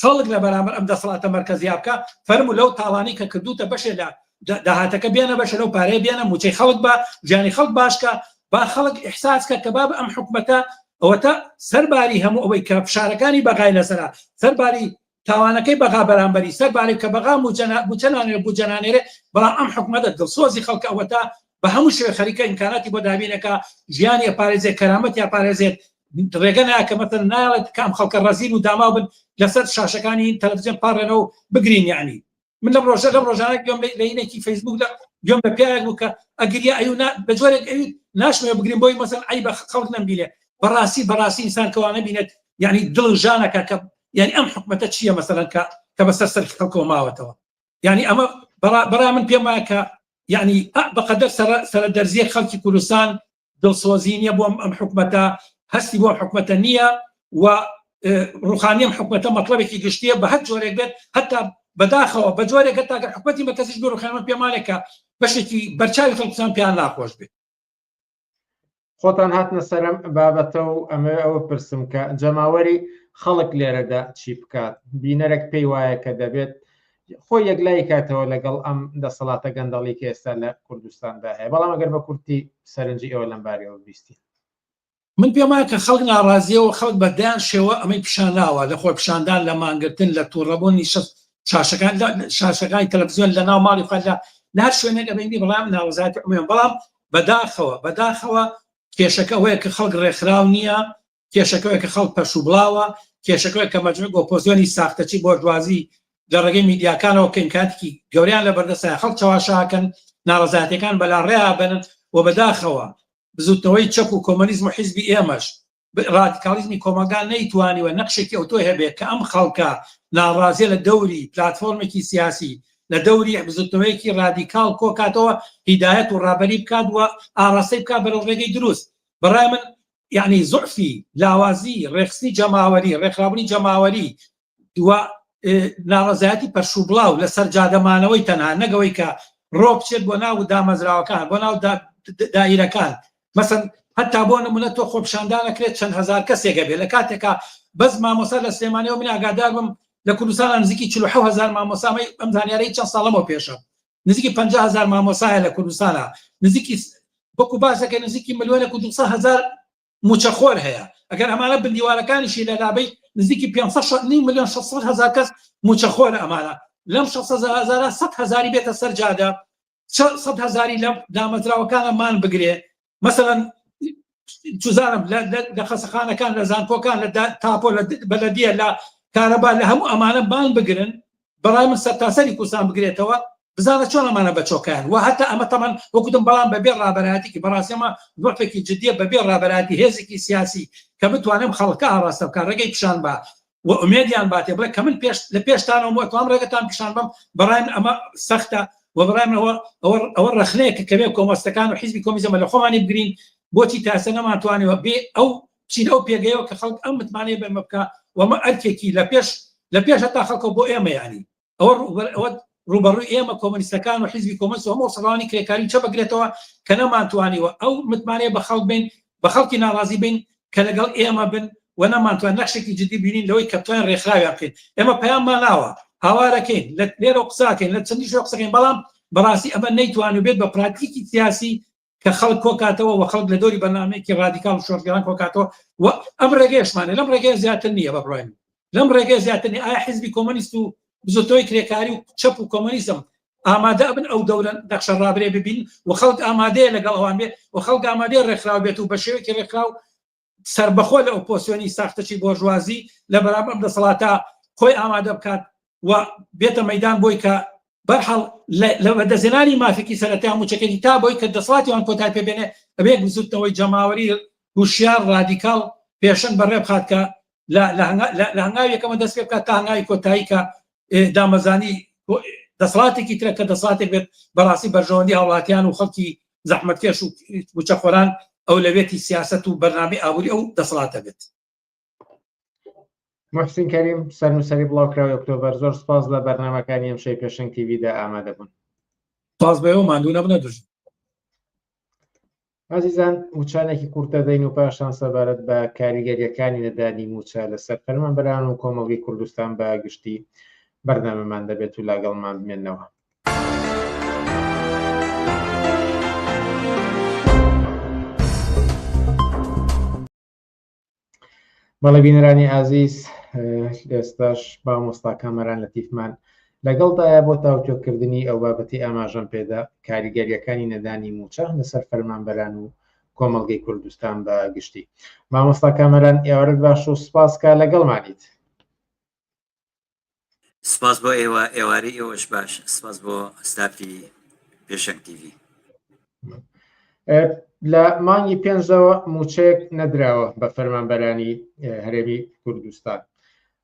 خەڵک لە بەرامبەر ئەم دەسەڵاتە مرکزیە بکە فەرموو لەو تاڵانی کە کردوتە بەشێ لە داهاتەکە بێنە بەشە لەو پارەیە بێنە موچەی خەڵک بە ژیانی خەڵک باشکە با خەڵک ئیحساس کە باب ئەم حکومەتە ئەوەتە سەرباری هەموو ئەوەی کە فشارەکانی بەغای لەسەرا سەرباری تاوانەکەی بەغا بەرامبەری سەرباری کە بەغا موچەنانێ بوجەنانێرە بەڵام ئەم حکومەتە دڵسۆزی خەڵک ئەوەتە بە هەموو شوێ خەریکە ئیمکاناتی بۆ دابینەکە ژیانی ئەپارێزێت کەرامەتی ئەپارێزێت ڕێگە نایە مثلا نایڵێت کام خەڵکە ڕەزین و داما بن لەسەر شاشەکانی تەلەڤیزیۆن پاڕێنەوە بگرین یعنی من لەم ڕۆژانە گوێم لە یەکێکی فەیسبوک گوێم بە پیاوێک بوو کە ئەگریا ئەو بە جۆرێک ئەوی ناشمێ بگرین بۆی مەسەن ئەی بە خەڵک نەمبینێ بەڕاستی ئینسان کەوانە بینێت یعنی دڵ ژانەکە کە یعنی ئەم حکومەتە چییە مەسەلەن کە بەسەر سەرکی خەڵکەوە ماوەتەوە یعنی ئەمە بەڕا من پێم وایە کە یعنی بەقەدەر سەرەدەرزیە خەڵکی کوردستان دڵسۆزی نییە بۆ ئەم حکومەتە هەستی بۆ حکومەتە نییە و ڕوخانی ئەم حکومەتە مەطلبێکی گشتیە بە هەر جۆرێک بێت هەتا بەداخەوە بە جۆرێک هەتا حکومەتی مرکزیش بێ ڕوخانەوە پێمانێکە بەشێکی بەرچاوی خەڵکستان پێیان ناخۆش بێت خۆتان هاتنە سەرم بابەتە و ئەمە ئەوە پرسم کە جەماوەری خەڵک لێرەدا چی بکات بینەرێک پێی وایە کە دەبێت خۆی یەکلای کاتەوە لەگەڵ ئەم دەسەڵاتە گەندەڵی کە ئێستا لە کوردستاندا هەیە بەڵام ئەگەر بە کورتی سەرنجی ئەوە لەم بارەوە بیستی من پێم وایە کە خەڵک ناڕازیەوە خەڵک بەدایان شێوە ئەمەی پیشاناوە لە خۆی پیشاندان لە مانگرتن لە تووڕەبوونی شاشەکانی تەلەڤیزیۆن لە ناو ماڵی خۆی لە هەر شوێنێک ئەبینی بەڵام ناڕزایەتی عمومیان بەڵام بەداخەوە کێشەکە ئەوەیە کە خەڵک ڕێکخراو نییە کێشەکەوەیە کە خەڵک پەشوبڵاوە کێشەکەوەیە کە مەجموعە ئۆپۆزیۆنی ساختەچی بۆژوازی لە ڕێگەی میدیاکانەوە کە ئیمکانێکی گەوریان لە بەردەستە خەڵک چاواشاکەن ناڕزایەتیەکان بەلان ڕێیا بنن و بەداخەوە بزوتنەوەی چەپ و کۆمەنیزم و حیزبی ئێمەش ڕادیکالیزمی کۆمەلگان نەیتوانیوە نەقشێکی ئەوتۆی هەبێت کە ئەم خەڵکە ناڕازیە لە دەوری پلاتفۆرمێکی سیاسی لە دەوری بزوتنەوەیەکی ڕادیکال کۆکاتەوە هیدایەت و ڕابەری بکات وە ئاڕاستەی بکات بەرەو ڕێگەی دروست بەڕای من یعنی زوعفی لاوازی ڕێخستنی جەماوەری ڕێکخراوبوونی جەماوەری دووە ناڕزایەتی پەرشوبڵاو لەسەر جادەمانەوەی تەنها نەگەوەی کە ڕۆ بچێت بۆ ناو دامەزراوەکان بۆ ناو دایرەکان مەسەن هەتا بۆ نمونە تۆ خۆپیشاندانەکرێت چەند هەزار کەسێکە بێت لە کاتێکە بەس مامۆستا لە سلێمانیەوە من ئاگادار بم لە کوردستان نزیکی 47,000 مامۆسامەی ئەم زانیارەی چەند ساڵەمەوە پێشە نزیکی 50,000 مامۆسایە لە کوردستانە نزیکی بۆکو باسەکە نزیکی 1,200,000 موچەخۆر هەیە ئەگەر ئەمانە بندیوارەکانیشی لە لابەی نزیکی 5,600,000 کەس موچەخۆر ئەمانە لەم 600,000 100,000 بێتە سەر جادە 100,000 لە دامەزراوەکانەمان بگرێ مەسەڵەن جوزانم لە خەسەخانەکان لە زانکۆکان لە تاپۆ بەلەدیە لە کارەبا لە هەموو ئەمانە بان بگرن بەڕای من سەرتاسەری کوردستان بگرێتەوە بزانە چۆن ئەمانە بەچۆکیان و هەتا ئەمە تەمان وەکوتم بەڵام بەبێ ڕابەرایەتێکی بەڕاستیمە وەختێکی جدیە بەبێ ڕابەرایەتی هێزێکی سیاسی کە بتوانم خەڵکە ئاڕاستە بکە ڕێگەی پیشان بە و ئومێدیان باتێ بڵێ کە من لە پێشتانەوە ئەتوانم ڕێگەتان پیشان بم بەڕای من ئەمە سەختە و بەڕای من ئەوە ڕەخنەیەکە کە بێ کۆمەستەکان و حیزبی کۆمیزمە لە خۆمانی بگرین بۆچی تاسە نەماتوانێەوە بێ ئەو چین ئەو پێگەیەوە کە خەڵک ئەم متمانەیە بێمە بکە وەمە ئەرکێکی لە پێش هەتا خەڵکە بۆ ئێمە یانی ئەوە ڕوبەڕووی ئێمە کۆمۆنیستەکان و حیزبی کۆمۆنیست هەموو سەڵانی کرێکاری چە بگرێتەوە کە نەمانتوانیوە ئەو متمانەیە بە خەڵک بین بە خەڵکی ناڕازی بین کە لەگەڵ ئێمە بن و نەمانتوان نەخشێکی جدی بینین لەوەی کە بتوانین ڕێکخراویان بکەین ئێمە پەیاممان ناوە هاوارەکەین لێرە قساکەین لە چەندی شوێ قسەکەین بەڵام بەڕاستی ئەمە نەیتوانێت بێت بە پراتیکی سیاسی کە خەڵک کۆکاتەوە و خەڵک لە دۆری بەرنامەیەکی ڕادیکال و شۆڕگەران کۆکاتەوە و ئەم ڕێگەیەشمانە لەم ڕێگەیە زیاتر نییە بەڕۆین لەم ڕێگەیە زیاتر نیە ئایا حیزبی کۆمۆنیست و بزۆتۆی کرێکاری و چەپ و کۆمۆنیزم ئامادە بن ئەو دەورە نەخشە ڕابرێ ببین و خەڵک ئامادەیە لەگەڵ ئەوان بێت و خەڵک ئامادەیە ڕێکخراو بێت و بە شێوەیەکی ڕێکخراو سربەخۆ لە ئۆپۆسیۆنی ساختەی بۆژوازی لە بەرامبەر دەسەڵاتە خۆی ئامادە بکات و بێتە مەیدان بۆی کە بەرحەڵ لە بەدەزێنانی مافێکی سەرەتای موچەکەی تا بۆی کە دەسەڵاتیان کۆتای پێبێنێ ئەبێ بزوتنەوەی جەماوەری هوشیار ڕادیکاڵ پێشەنگ بەڕێ بخات کە لە هەنگاوی یەکەمە دەست پێ بکات تا هەنگاوی کۆتایی کە دامەزانی دەسەڵاتێکی ترە کە دەسەڵاتێک بێت بەڕاستی بەرژەوەندی هاوڵاتیان و خەڵکی زەحمەتکێش و موچەخۆران ئەو لەوێتی سیاست و بەرنامەی ئابووری ئەو دەسەڵاتە بێت. محسین کەریم سەرنووسەری بڵاوکراوی ئۆکتۆبەر زۆر سپاس لە بەرنامەکانی ئەمشەی پێشەنگ تیڤیدا ئامادە بوون. سپاس بەوە ماندوو نەبنە دوژ. عزیزان موچانێکی کورتە دەین و پاشان سەبارەت بە کاریگەریەکانی نەدانی موچە لەسەر فەرمانبەران و کۆمەڵگەی کوردستان بە گشتی بەرنامەمان دەبێت و لەگەڵمان بمێنەوە. بەڵێ بینەرانی ئازیز ئێستاش مامۆستا کامەران لەتیفمان لەگەڵدایە بۆ تاوتۆکردنی ئەو بابەتی ئاماژەم پێدا کاریگەریەکانی نەدانی موچە لەسەر فەرمانبەران و کۆمەڵگەی کوردستان بە گشتی. مامۆستا کامەران ئێوارت باش و سپاسکە لەگەڵمانیت. سپاس بۆ ئێوە ئێواری ئێوەش باش سپاس بۆ ستافی پێشەنگ تیڤی. لە مانگی پێنجەوە موچەیەک نەدراوە بە فەرمانبەرانی هەرێمی کوردستان.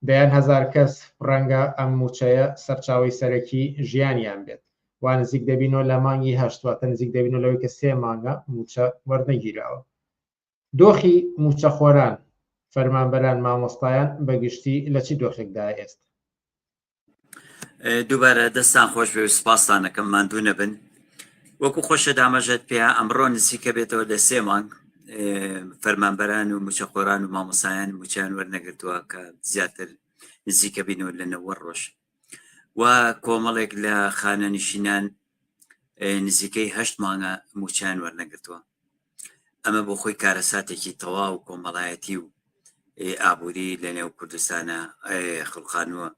دەیان هەزار کەس ڕەنگە ئەم موچەیە سەرچاوی سەرەکی ژیانیان بێت. وا نزیک دەبینەوە لە مانگی هەشتواتە نزیک دەبینەوە لەوەی کە 3 مانگە موچە وەرنەگیراوە. دۆخی موچەخۆران فەرمانبەران مامۆستایان بەگشتی لە چی دۆخێکدا ئێستا؟ دووبارە دەستان خۆش بێ و سپاسان دەکەم ماندوو نەبن. وەکو خۆشە دامەژێت پێ ئەمڕۆ نزیکە بێتەوە لە 3 مانگ فەرمانبەران و موچەخۆران و مامۆسایان موچیان وەرنەگرتووە کە زیاتر نزیکە بینەوە لە 90 ڕۆژ و کۆمەڵێک لە خانە نشینان نزیکەی 8 مانگە موچیان وەرنەگرتووە. ئەمە بۆ خۆی کارەساتێکی تەواو و کۆمەڵایەتی و ئابووری لە نێو کوردستانە خڵخانووە.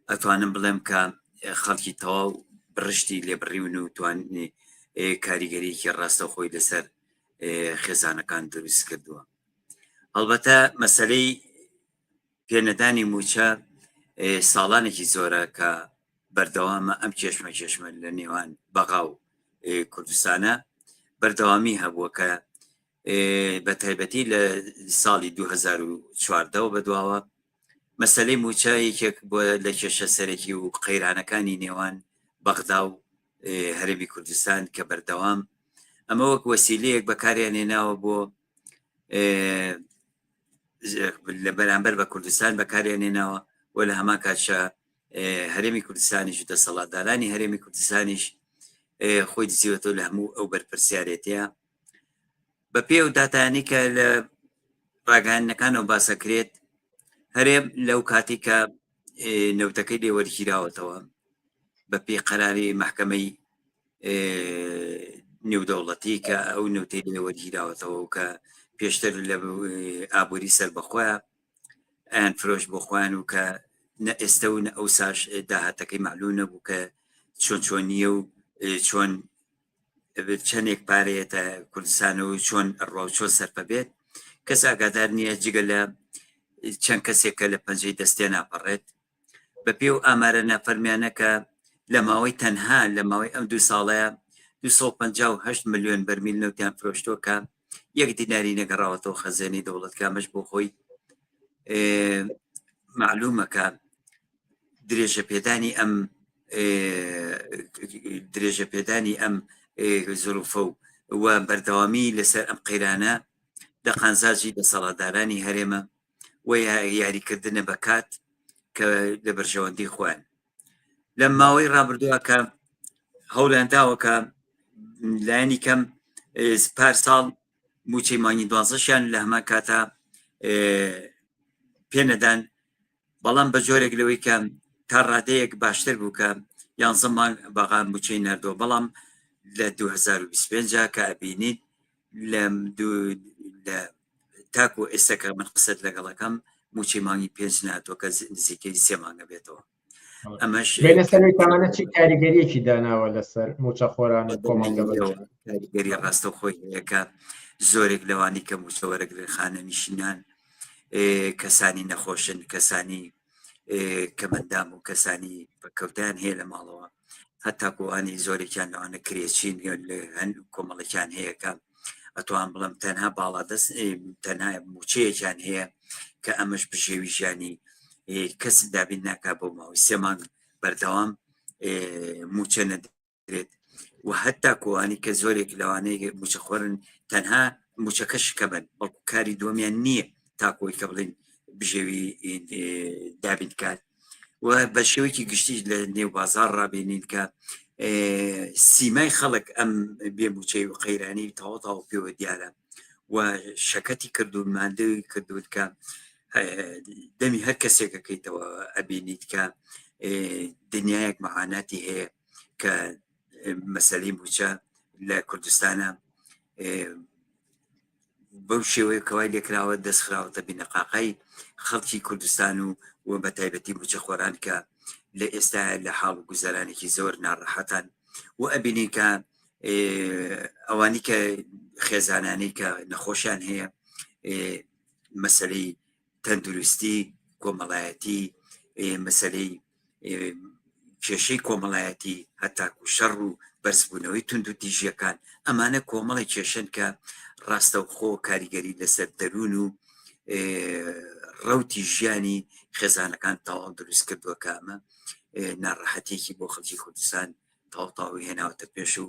ئەتوانم بڵێم کە خەڵکی تەواو بڕشتی لێبڕیون و توانانی کاریگەریەکی ڕاستە خۆی لەسەر خێزانەکان دروست کردووە. هەڵبەتە مەسەلەی پێنەدانی موچە ساڵانێکی زۆرە کە بەردەوامە ئەم کێشمە لە نێوان بەغا و کوردستانە بەردەوامی هەبووە کە بە تایبەتی لە ساڵی 2014 بەدواوە مەسەلەی موچە یەکێک بۆ لە کێشە سەرەکی و قەیرانەکانی نێوان بەغدا و هەرێمی کوردستان کە بەردەوام ئەمە وەک وەسیلەیەک بەکاریانێناوە بۆ لە بەرامبەر بە کوردستان بەکاریانێناوە و لە هەمان کاتشە هەرێمی کوردستانیش و دەسەڵاتدارانی هەرێمی کوردستانیش خۆی دزیوەتەوە لە هەموو ئەو بەرپرسیارێتەیە بە پێ و داتانی کە لە ڕاگەیاندنەکانەوە باسەکرێت هەرێم لەو کاتی کە نەوتەکەی لێوەرگیراوەتەوە بە پێی قەراری محکەمەی نێودەوڵەتی کە ئەو نەوتەی لێوەرگیراوەتەوە و کە پێشتر لە ئابووری سەر بەخۆیە ئەیان فرۆش بۆ خۆیان و کە نە ئێستا و نە ئەو ساش داهاتەکەی معلوم نەبوو کە چۆنیە و چۆن چەندێک پارەیەتە کوردستان و چۆن ڕۆ چۆن سەرپە بێت کەس ئاگادار نییە جگە لە چەند کەسێکە لە پەنجەی دەستێ ناپەڕێت بە پێ و ئامارە نافەرمیانەکە لە ماوەی تەنها لە ماوەی ئەم 2 ساڵەیە 258 ملیۆن بەرمیل نەوتیان فرۆشتۆ کە 1 دیناری نەگەڕاوەتەوە خەزانەی دەوڵەت کامەش بۆ خۆی معلومەکە درێژە پێدانی ئەم زروفە و بەردەوامی لەسەر ئەم قەیرانە دەقانزاجی دەسەڵاتدارانی هەرێمە و یاریکردنە بەکات کە لە بەرژەوەندی خوان لە ماوەی ڕابردووە کە هەوڵیان داوە کە لایەنی کەم پارساڵ موچەی مانگی 12شیان لە هەمان کاتە پێنەدان، بەڵام بە جۆرێک لەوەی کە تا ڕادەیەک باشتر بوو کە 11 مانگ بەغان موچەی نردەوە، بەڵام لە 2025 کە ئەبینیت لە تاکو ئێستاکە من قسەت لەگەڵەکەم موچەی مانگی 5 ناتوە کە نزیکەی 3 مانگە بێتەوە. ئەمەش بینەسەرتانە چی کاریگەریەکی داناوە لەسەر موچە خۆران کاریگەری ڕاستە خۆی هەیەکە زۆرێک لەوانی کە موچەوەرەگ لە خانە نشینان کەسانی نەخۆشن، کەسانی کە مندام و کەسانی بەکەوتیان هەیە لە ماڵەوە، هەتا کۆوانی زۆرێکیان لەوانە کرێچین هەن کۆمەڵێکیان هەیەکە ئەتوان بڵم تەنها باڵا دەست تەنها موچەیەکیان هەیە کە ئەمەش بژێوی ژیانی کەس دابین ناکا بۆ ماوەی 3 مانگ بەردەوام موچە نەدرێت و هەتا کۆوانی کە زۆرێک لەوانەیە موچە خۆرن تەنها موچەکەش کەبن، بەڵکو کاری دووەمیان نییە تاکۆی کە بڵین بژێوی دابین کات و بە شێوەیەکی گشتی لە نێو بازار ڕابێنین کە سیمای خەڵک ئەم بێموچەی و قەیرانی تاوەتاو پێوە دیارە و شەکەتی کردوون ماندەوی کردوون کە دەمی هەر کەسێکەکەیتەوە ئەبینیت کە دنیایەک مەعاناتی هەیە کە مەسەلەی موچە لە کوردستانە بەو شێوەیە کەوای لێکراوە دەستخراوەتە بینەقاقای خەڵکی کوردستان و بە تایبەتی موچە خۆران کە لە ئێستا لە حاڵ گوزەرانێکی زۆر ناڕەحەتان و ئەبینی کە ئەوانی کە خێزانانی کە نەخۆشیان هەیە مەسەلەی تەندروستی کۆمەڵایەتی، مەسەلەی کێشەی کۆمەڵایەتی، هەتاکو شەڕ و بەرزبوونەوەی تونند و تیژیەکان، ئەمانە کۆمەڵی کێشن کە ڕاستەوخۆ کاریگەری لەسەر دەروون و ڕەوتی ژیانی خێزانەکان تاواو دروست کردووە کە ئەمە ناڕەحەتێکی بۆ خەڵکی کوردستان تاوتاوی هێناوەتە پێش و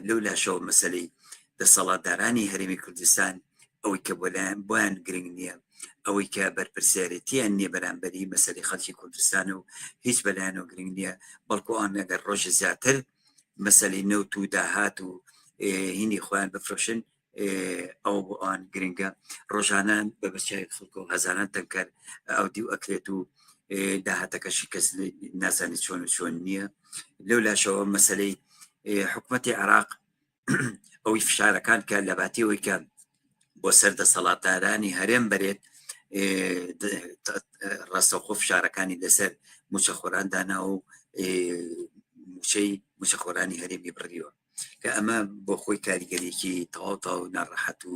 لەو لاشەوە مەسەلەی دەسەڵاتدارانی هەرێمی کوردستان ئەوەی کە بۆیان گرنگ نییە، ئەوەی کە بەرپرسیارەتیان نییە بەرامبەری مەسەلەی خەڵکی کوردستان و هیچ بەلایەنەوە گرنگ نییە، بەڵکو ئەوان ئەگەر ڕۆژە زیاتر مەسەلەی نەوت و داهات و هینی خۆیان بفرۆشن ئەو بۆ ئەوان گرنگە. ڕۆژانە بە بەچای خەڵک و هەزاران تەنکەر ئەو دی و ئەکرێت و داهاتەکەشی کەس نازانێت چۆن و چۆن نییە. لەو لاشەوە مەسەلەی حکوومەتی عێراق ئەوەی فشارەکان کە لە باتیەوەی کە بۆ سەردەسەڵاتدارانی هەرێم بەرێت ڕاستەوخۆ فشارەکانی لەسەر موچەخۆراندانا و موچەی موچەخۆرانی هەرێمی بڕیوە کە ئەمە بۆ خۆی کاریگەریەکی تەواو ناڕەحەت و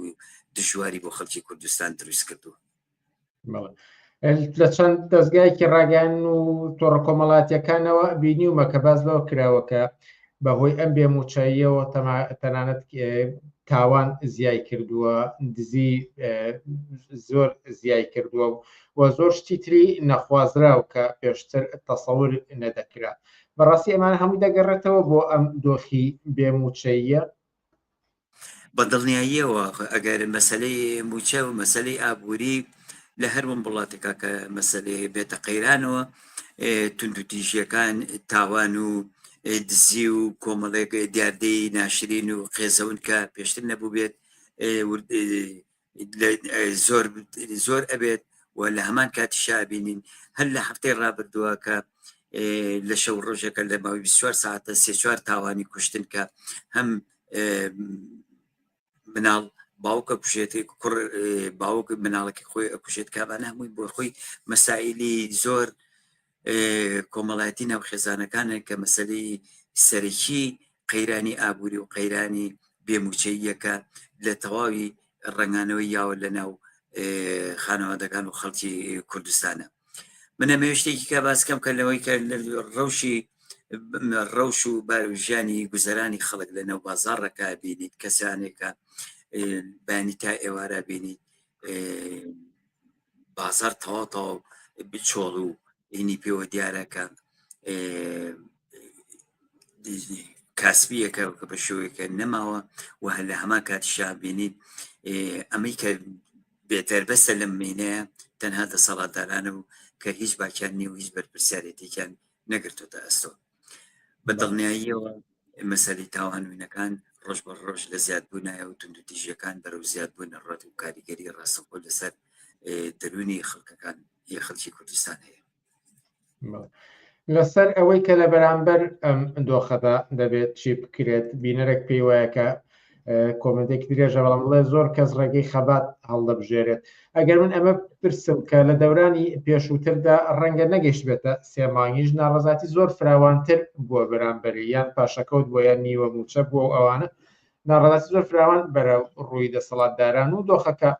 دژواری بۆ خەڵکی کوردستان دروست کردووە. لە چەند دەستگایەکی ڕاگەیان و تۆڕە کۆمەڵاتیەکانەوە بینیومە کە باز لەوە کراوەکە بەهۆی ئەم بێموچەییەوە تەنانەت تاوان زیای کردووە، دزی زۆر زیای کردووە و زۆر شتی تری نەخوازراو کە پێشتر تەسەور نەدەکرا. بەڕاستی ئەمان هەموو دەگەڕێتەوە بۆ ئەم دۆخی بێموچەییە. بە دڵنیاییەوە ئەگەر مەسەلەی موچە و مەسەلەی ئابووری لە هەر وڵاتێکا کە مەسەلەی بێتە قەیرانەوە تونند و تیژیەکان تاوان و دزی و کۆمەڵێک دیاردەی ناشرین و قێزەون کە پێشتر نەبوو بێت زۆر ئەبێت و لە هەمان کاتیشا بینین هەر لە هەفتەی ڕابردووە کە لە شەو ڕۆژێکە لە ماوەی 24 ساعتە 3-4 تاوانی کوشتن کە هەم مناڵ باوکە کوشێتی کوڕ باوک مناڵێکی خۆی ئەکوشێت کابانە هەمووی بۆ خۆی مەسائلی زۆر کۆمەڵایەتی ناو خێزانەکانە کە مەسەلەی سەرەکی قەیرانی ئابووری و قەیرانی بێموچەییەکە لە تەواوی ڕنگانەوەی یاوە لە ناو خانەوادەکان و خەڵکی کوردستانە. منە مێشتێکی کە باسکەم کە لەوەی کە ڕەوش و باژیانی گوزەرانی خەڵک لە نەو بازاڕەکە بینیت کەسانێکە بانی تا ئێوارە بینیت بازار تەواو بچۆڵ و هینی پێوە دیارەکە کاسبیەکە کە بە شێوەیەکە نەماوە و هەر لە هەمان کاتیشا بینیت ئەمەی کە بێتەربەسە لەم مینەیە تەنها دەسەڵاتدارانە و کە هیچ باکیان نیە و هیچ بەرپرسیارەتێکیان نەگرتوتە ئەستۆ بە دڵنیاییەوە مەسەری تاوانوینەکان ڕۆژ بە ڕۆژ لە زیادبوونایە و توندوتیژیەکان بەرەو زیادبوون ڕەت و کاریگەری ڕاستەوخۆ لەسەر دەرونی خەڵکەکان خەڵکی کوردستان هەیە لەسەر ئەوەی کە لە بەرامبەر ئەم دۆخەدا دەبێت چی بکرێت بینەرێک پێی وایە کە کۆمنتێکی درێژە بەڵام بڵێ زۆر کەس ڕێگەی خەبات هەڵدەبژێرێت ئەگەر من ئەمە پرسم کە لە دەورانی پێشووتردا ڕەنگە نەگەشت بێتە سێ مانگیش ناڕەزاتی زۆر فراوانتر بووە بەرامبەری یان پاشەکەوت بۆ یان نیوە موچە بووە ئەوانە ناڕەزاتی زۆر فراوان بەرە ڕووی دەسەڵاتداران و دۆخەکە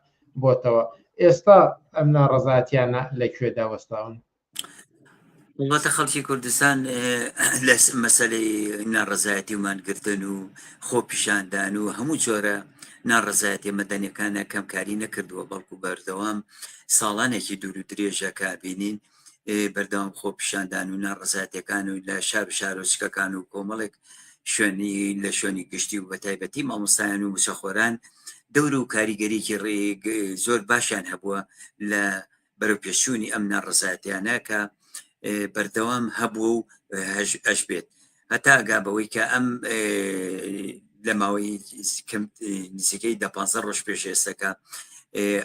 بۆتەوە ئێستا ئەم ناڕەزاتیانە لەکوێدا وەستاون وڵاتە خەڵکی کوردستان لە مەسەلەی ناڕەزایەتی ومانگرتن و خۆ پیشاندان و هەموو جۆرە ناڕەزایەتی مەدەنیەکانە کەمکاری نەکردووە بەڵکو بەردەوام ساڵانێکی دوور و درێژە کابینین بەردەوام خۆ پیشاندان و ناڕەزایەتەکان و لە شارۆچکەکان و کۆمەڵێک شوێنی لە شوێنی گشتی و بەتایبەتی مامۆستایان و موچەخۆران دەور و کاریگەریکی ڕێگ زۆر باشیان هەبووە لە بەرەو پێشوونی ئەم ناڕەزایەتیانە کە بەردەوام هەبوو و ئەش بێت هەتا ئەگا بەوەی کە ئەم لە ماوەی نزیکەی 15 ڕۆژ پێش ئێستەکە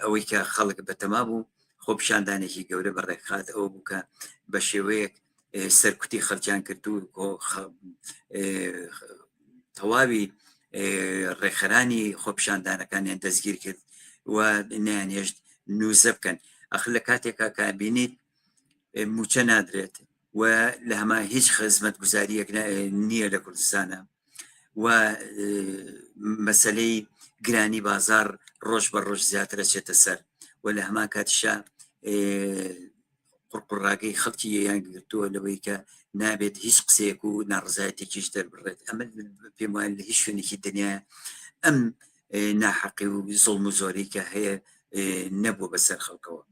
ئەوەی کە خەڵک بەتەما بوو خۆ پیشاندانێکی گەورە بەڕێکخات ئەوە بوو کە بە شێوەیەک سەرکوتی خەڵکیان کرد و تەواوی ڕێخەرانی خۆپیشاندانەکانیان دەستگیر کرد و نەیانهێشت نووزە بکەن ئەخ لە کاتێکا کابینیت موچە نادرێت و لە هەما هیچ خزمەت گوزاریەک نییە لە کوردستانە و مەسلەی گرانی بازار ڕۆژ بە ڕۆژ زیاترە چێتە سەر و لە هەما کاتیشا قوڕقڕاگەی خەڵکی یان گرتووە لەوەی کە نابێت هیچ قسەیەک و ناڕزایەتێکیش دەربڕێت ئەمە پێم وایە لە هیچ شوێنێکی دنیا ئەم ناحەقی و زوڵم و زۆری کە هەیە نەبووە بەسەر خەڵکەوە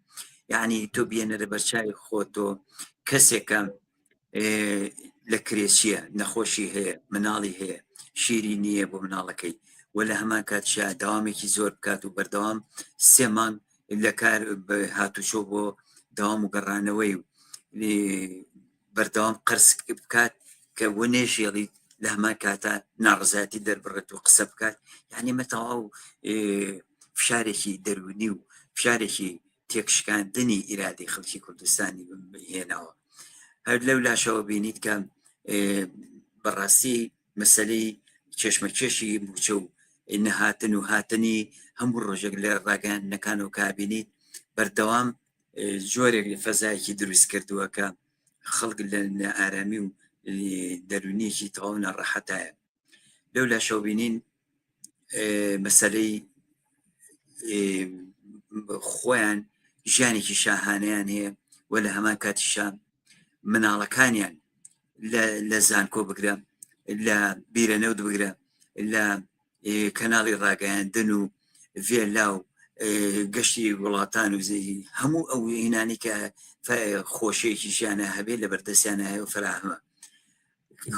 یعنی تۆ بێنەرە بەرچاوی خۆتۆ کەسێکە لە کرێچیە نەخۆشی هەیە مناڵی هەیە شیری نییە بۆ مناڵەکەی و لە هەمان کاتشا داوامێکی زۆر بکات و بەردەوام 3 مانگ لە کار هاتوچۆ بۆ داوام و گەڕانەوەی بەردەوام قرس بکات کە وەنێژێڵی لە هەمان کاتە ناڕزایەتی دەربڕێت و قسە بکات یعنی مەتەواو فشارێکی دەرونی و فشارێکی تێکشکاندنی ئیرادی خەڵکی کوردستانی هێناوە هەر لەو لاشەوە بینیت کە بەڕاستی مەسەلەی چێشمەکێشی موچە و نەهاتن و هاتنی هەموو ڕۆژێک لە ڕاگەیاندنەکان و کابینیت بەردەوام جۆرێک لە فەزایەکی دروست کردووە کە خەڵک لە ئارامی و دەرونیەکی تەواو ناڕەحەتایە لەو لاشەوە بینین مەسەلەی خۆیان ژیانێکی شاهانەیان هەیە و لە هەمان کاتیشا مناڵەکانیان لە زانکۆ بگرە لە بیرەنەوت بگرە لە کەناڵی ڕاگەیاندن و ڤێلا و گەشتی وڵاتان و هەموو ئەو هینانی کە خۆشەیەکی ژیانە هەبێ لە بەردەستیانە هەیە و فراهمە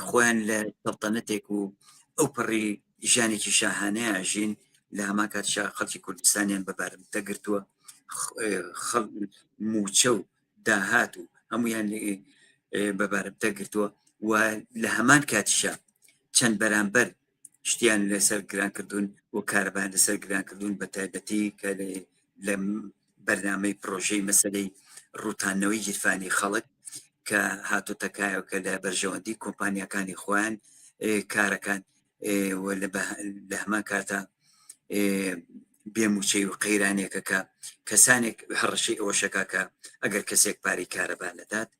خۆیان لە سەڵتەنەتێک و ئەو پڕی ژیانێکی شاهانەیە ژین لە هەمان کاتشا خەڵکی کوردستانیان بەبارم دەگرتووە موچە و داهات و هەمویان بەبارم دەگرتووە و لە هەمان کاتیشا چەند بەرامبەر شتیان لەسەر گرانکردوون و کارەبان لەسەر گرانکردوون بە تایبەتی کە لە بەرنامەی پرۆژەی مەسەلەی ڕوتانەوەی گیرفانی خەڵک کە هاتوتەکایەوە کە لە بەرژەوەندی کۆمپانیەکانی خۆیان کارەکان لە هەمان کاتە بێموچەی و قەیرانێکە کە کەسانێک هەڕەشەی ئەوەشەکە کە ئەگەر کەسێک پاری کارەبان لەدات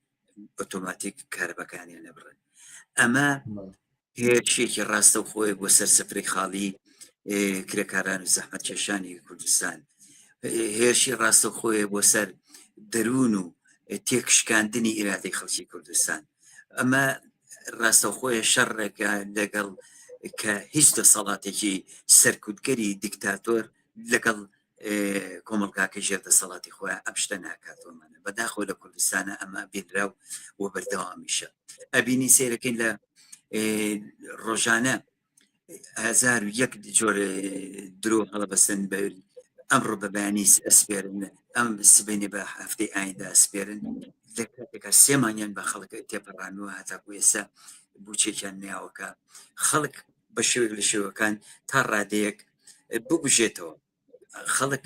ئۆتۆماتیک کارەبەکانیان نەبڕن ئەمە هێرشێکی ڕاستە و خۆی بۆ سەر سفری خاڵی کرێکاران و زەحمەت کێشانی کوردستان هێرشی ڕاستە و خۆی بۆ سەر دەروون و تێکشکاندنی ئیرادەی خەڵکی کوردستان ئەمە ڕاستە و خۆی شەڕێکە لەگەڵ کە هیچ دەسەڵاتێکی سەرکوتگەری دیکتاتۆر لەگەڵ کۆمەڵگاکە ژێر دەسەڵاتی خۆیان ئەم شتە ناکاتۆمانە بەداخۆ لە کوردستانە ئەمە بینراو و بەردەوامیشە ئەبینی سیرەکەین لە ڕۆژانە 1001 جۆر درۆ هەڵەبەستن ئەمڕۆ بە بەیانی ئەسپێرن ئەم سبینێ بە هەفتەی ئایندا ئەسپێرن لە کاتێکە سێمانیان بە خەڵک تێپەڕانەوە هەتاکو ئێستا بچێکیان نیاوەکە خەڵک بە شێوێک لە شێوەکان تا ڕادەیەک ببژێتەوە خەڵک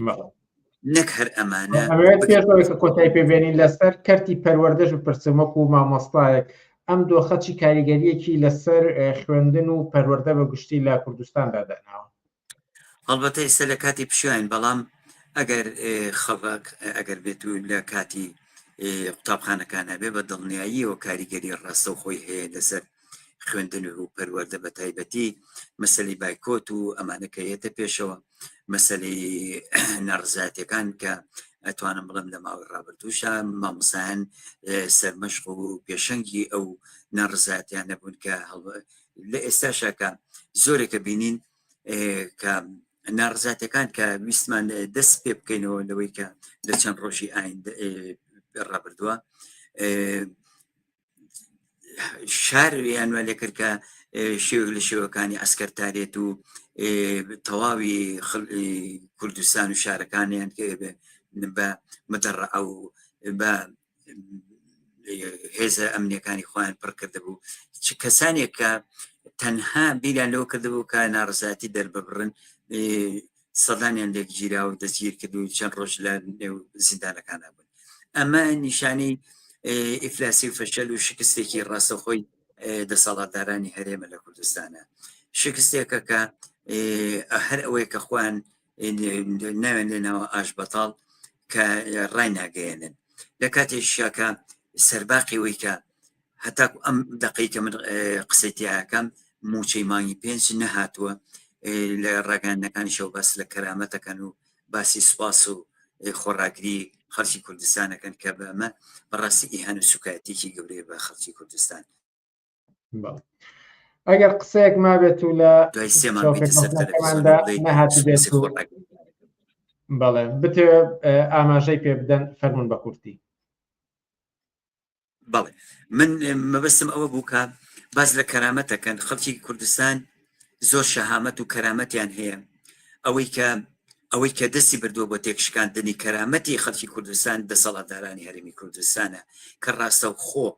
نەک هەر ئەمانە پێشەوەی کۆتای پێبێنین لەسەر کەرتی پەروەردەش و پرسەمەک و مامۆستایەک ئەم دۆخەچی کاریگەریەکی لەسەر خوێندن و پەروەردە بە گشتی لە کوردستاندا داناوە. هەڵبەتە ئێستا لە کاتی پشوین بەڵام ئەگەر خەڵک ئەگەر بێت و لە کاتی قوتابخانەکانە بێ بە دڵنیایی و کاریگەری ڕاستە و خۆی هەیە لەسەر خوێندن و پەروەردە بە تایبەتی مەسەلەی بایکۆت و ئەمانەکە هێتە پێشەوە مەسەلەی نەڕزاتیەکان کە ئەتوانم بڵم لە ماوەی ڕابردووشە مامۆسایان سەرمەشق و پێشەنگی ئەو نەڕزاتیان نەبوون کە لە ئێستاشەکە زۆرێکە بینین کە ناڕزاتەکان کە ویستمان دەست پێ بکەینەوە لەوەی کە لە چەند ڕۆژی ئاین ڕابردووە شاریانوە لێکرد کە شێوێک لە شێوەکانی ئەسکەرتارێت و تەواوی کوردستان و شارەکانیان بە مدەڕە ئەو بە هێزە ئەمنیەکانی خۆیان پڕ کرده بوو کەسانێک کە تەنها بیریان لەوە کرده بوو کە ناڕزاتی دەرببڕن سەدانیان لێک گیرا و دەستگیر کرد و چەند ڕۆژ لە نێو زیندانەکانە بوون ئەمە نیشانی ئیفلاسی و فەشەل و شکستێکی ڕاستەخۆی دەسەڵاتدارانی هەرێمە لە کوردستانە شکستێکە کە هەر ئەوەی کە خوان ناوێن لێنەوە ئاش بەتاڵ کە ڕای ناگەێنن لە کاتێکشاکە سەرباقی وی کە هەتاکو ئەم دقیقە من قسەیتیاکەم موچەی مانگی 5 نەهاتووە لە ڕاگەاندنەکانی شەو باس لە کەرامەتەکەن و باسی سوپاس و خۆڕاگری خەڵکی کوردستانەکەن کە بەمە بەڕاستی ئیهان و سوکایەتێکی گەورەیە بە خەڵکی کوردستان. ئەگەر قسەیەک ما بێت و لە دوای سێمان نەهات بێت و بەڵێ بتێ ئاماژەی پێ بدەن فەرمون بە کورتی. بەڵێ من مەبەستم ئەوە بوو کە باز لە کەرامەتەکەن خەڵکی کوردستان زۆر شەهامەت و کەرامەتیان هەیە ئەوەی کە دەستی بردووە بۆ تێکشکاندنی کەرامەتی خەڵکی کوردستان دەسەڵاتدارانی هەرێمی کوردستانە کە ڕاستە و خۆ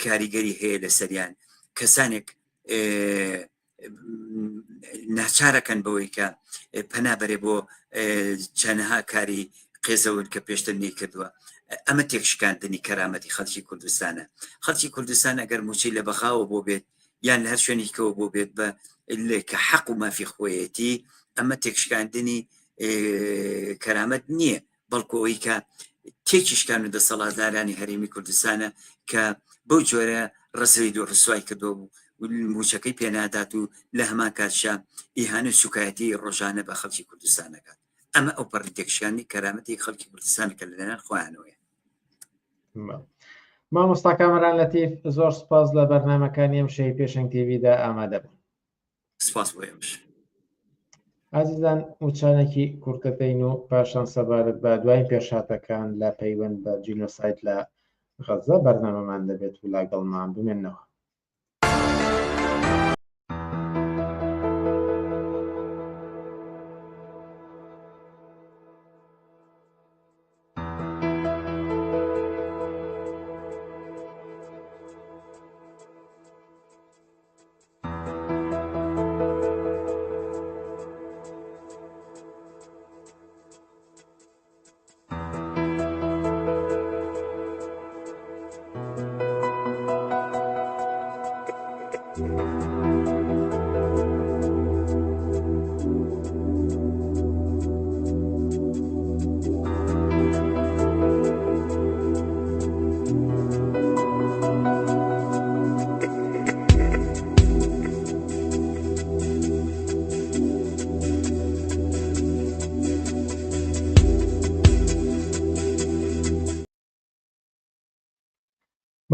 کاریگەری هەیە لە سەریان کەسانێک ناچارەکەن بەوەی کە پەنابەرێ بۆ چەندەها کاری قێزەون کە پێشتر کردووە ئەمە تێکشکاندنی کەرامەتی خەڵکی کوردستانە خەڵکی کوردستان ئەگەر موچی لە بەخاوە بۆ بێت یان لە هەر شوێنێکەوە بۆ بێت بە کە حەق و مافی خۆیەتی ئەمە تێکشکاندنی کەرامەت نییە بەڵکو ئەوەی کە تێکیشکان و دەسەڵاتدارانی هەرێمی کوردستانە کە بەو جۆرە ڕسەوی دو ڕسوای کردو موچەکەی پێنادات و لە هەمان کاتشا ئیهان و سوکایەتی ڕۆژانە بە خەڵکی کوردستانەکات ئەمە ئەو پەڕی تێکشکاندنی کەرامەتی خەڵکی کوردستانەکە لەلایەن خۆیانەوەیە. مامۆستا کامەران لەتیف زۆر سپاس لە بەرنامەکانی ئەم شەی پێشەنگ تیڤیدا ئامادە بوون. سپاس بۆ ئێمەش. عزیزان وچانێکی کورتەکەین و پاشان سەبارەت بە دوای پێشاتەکان لە پەیوەند بە جینۆساید لە غەزە بەرنامەمان دەبێت و لاگەڵمان بمێنەوە.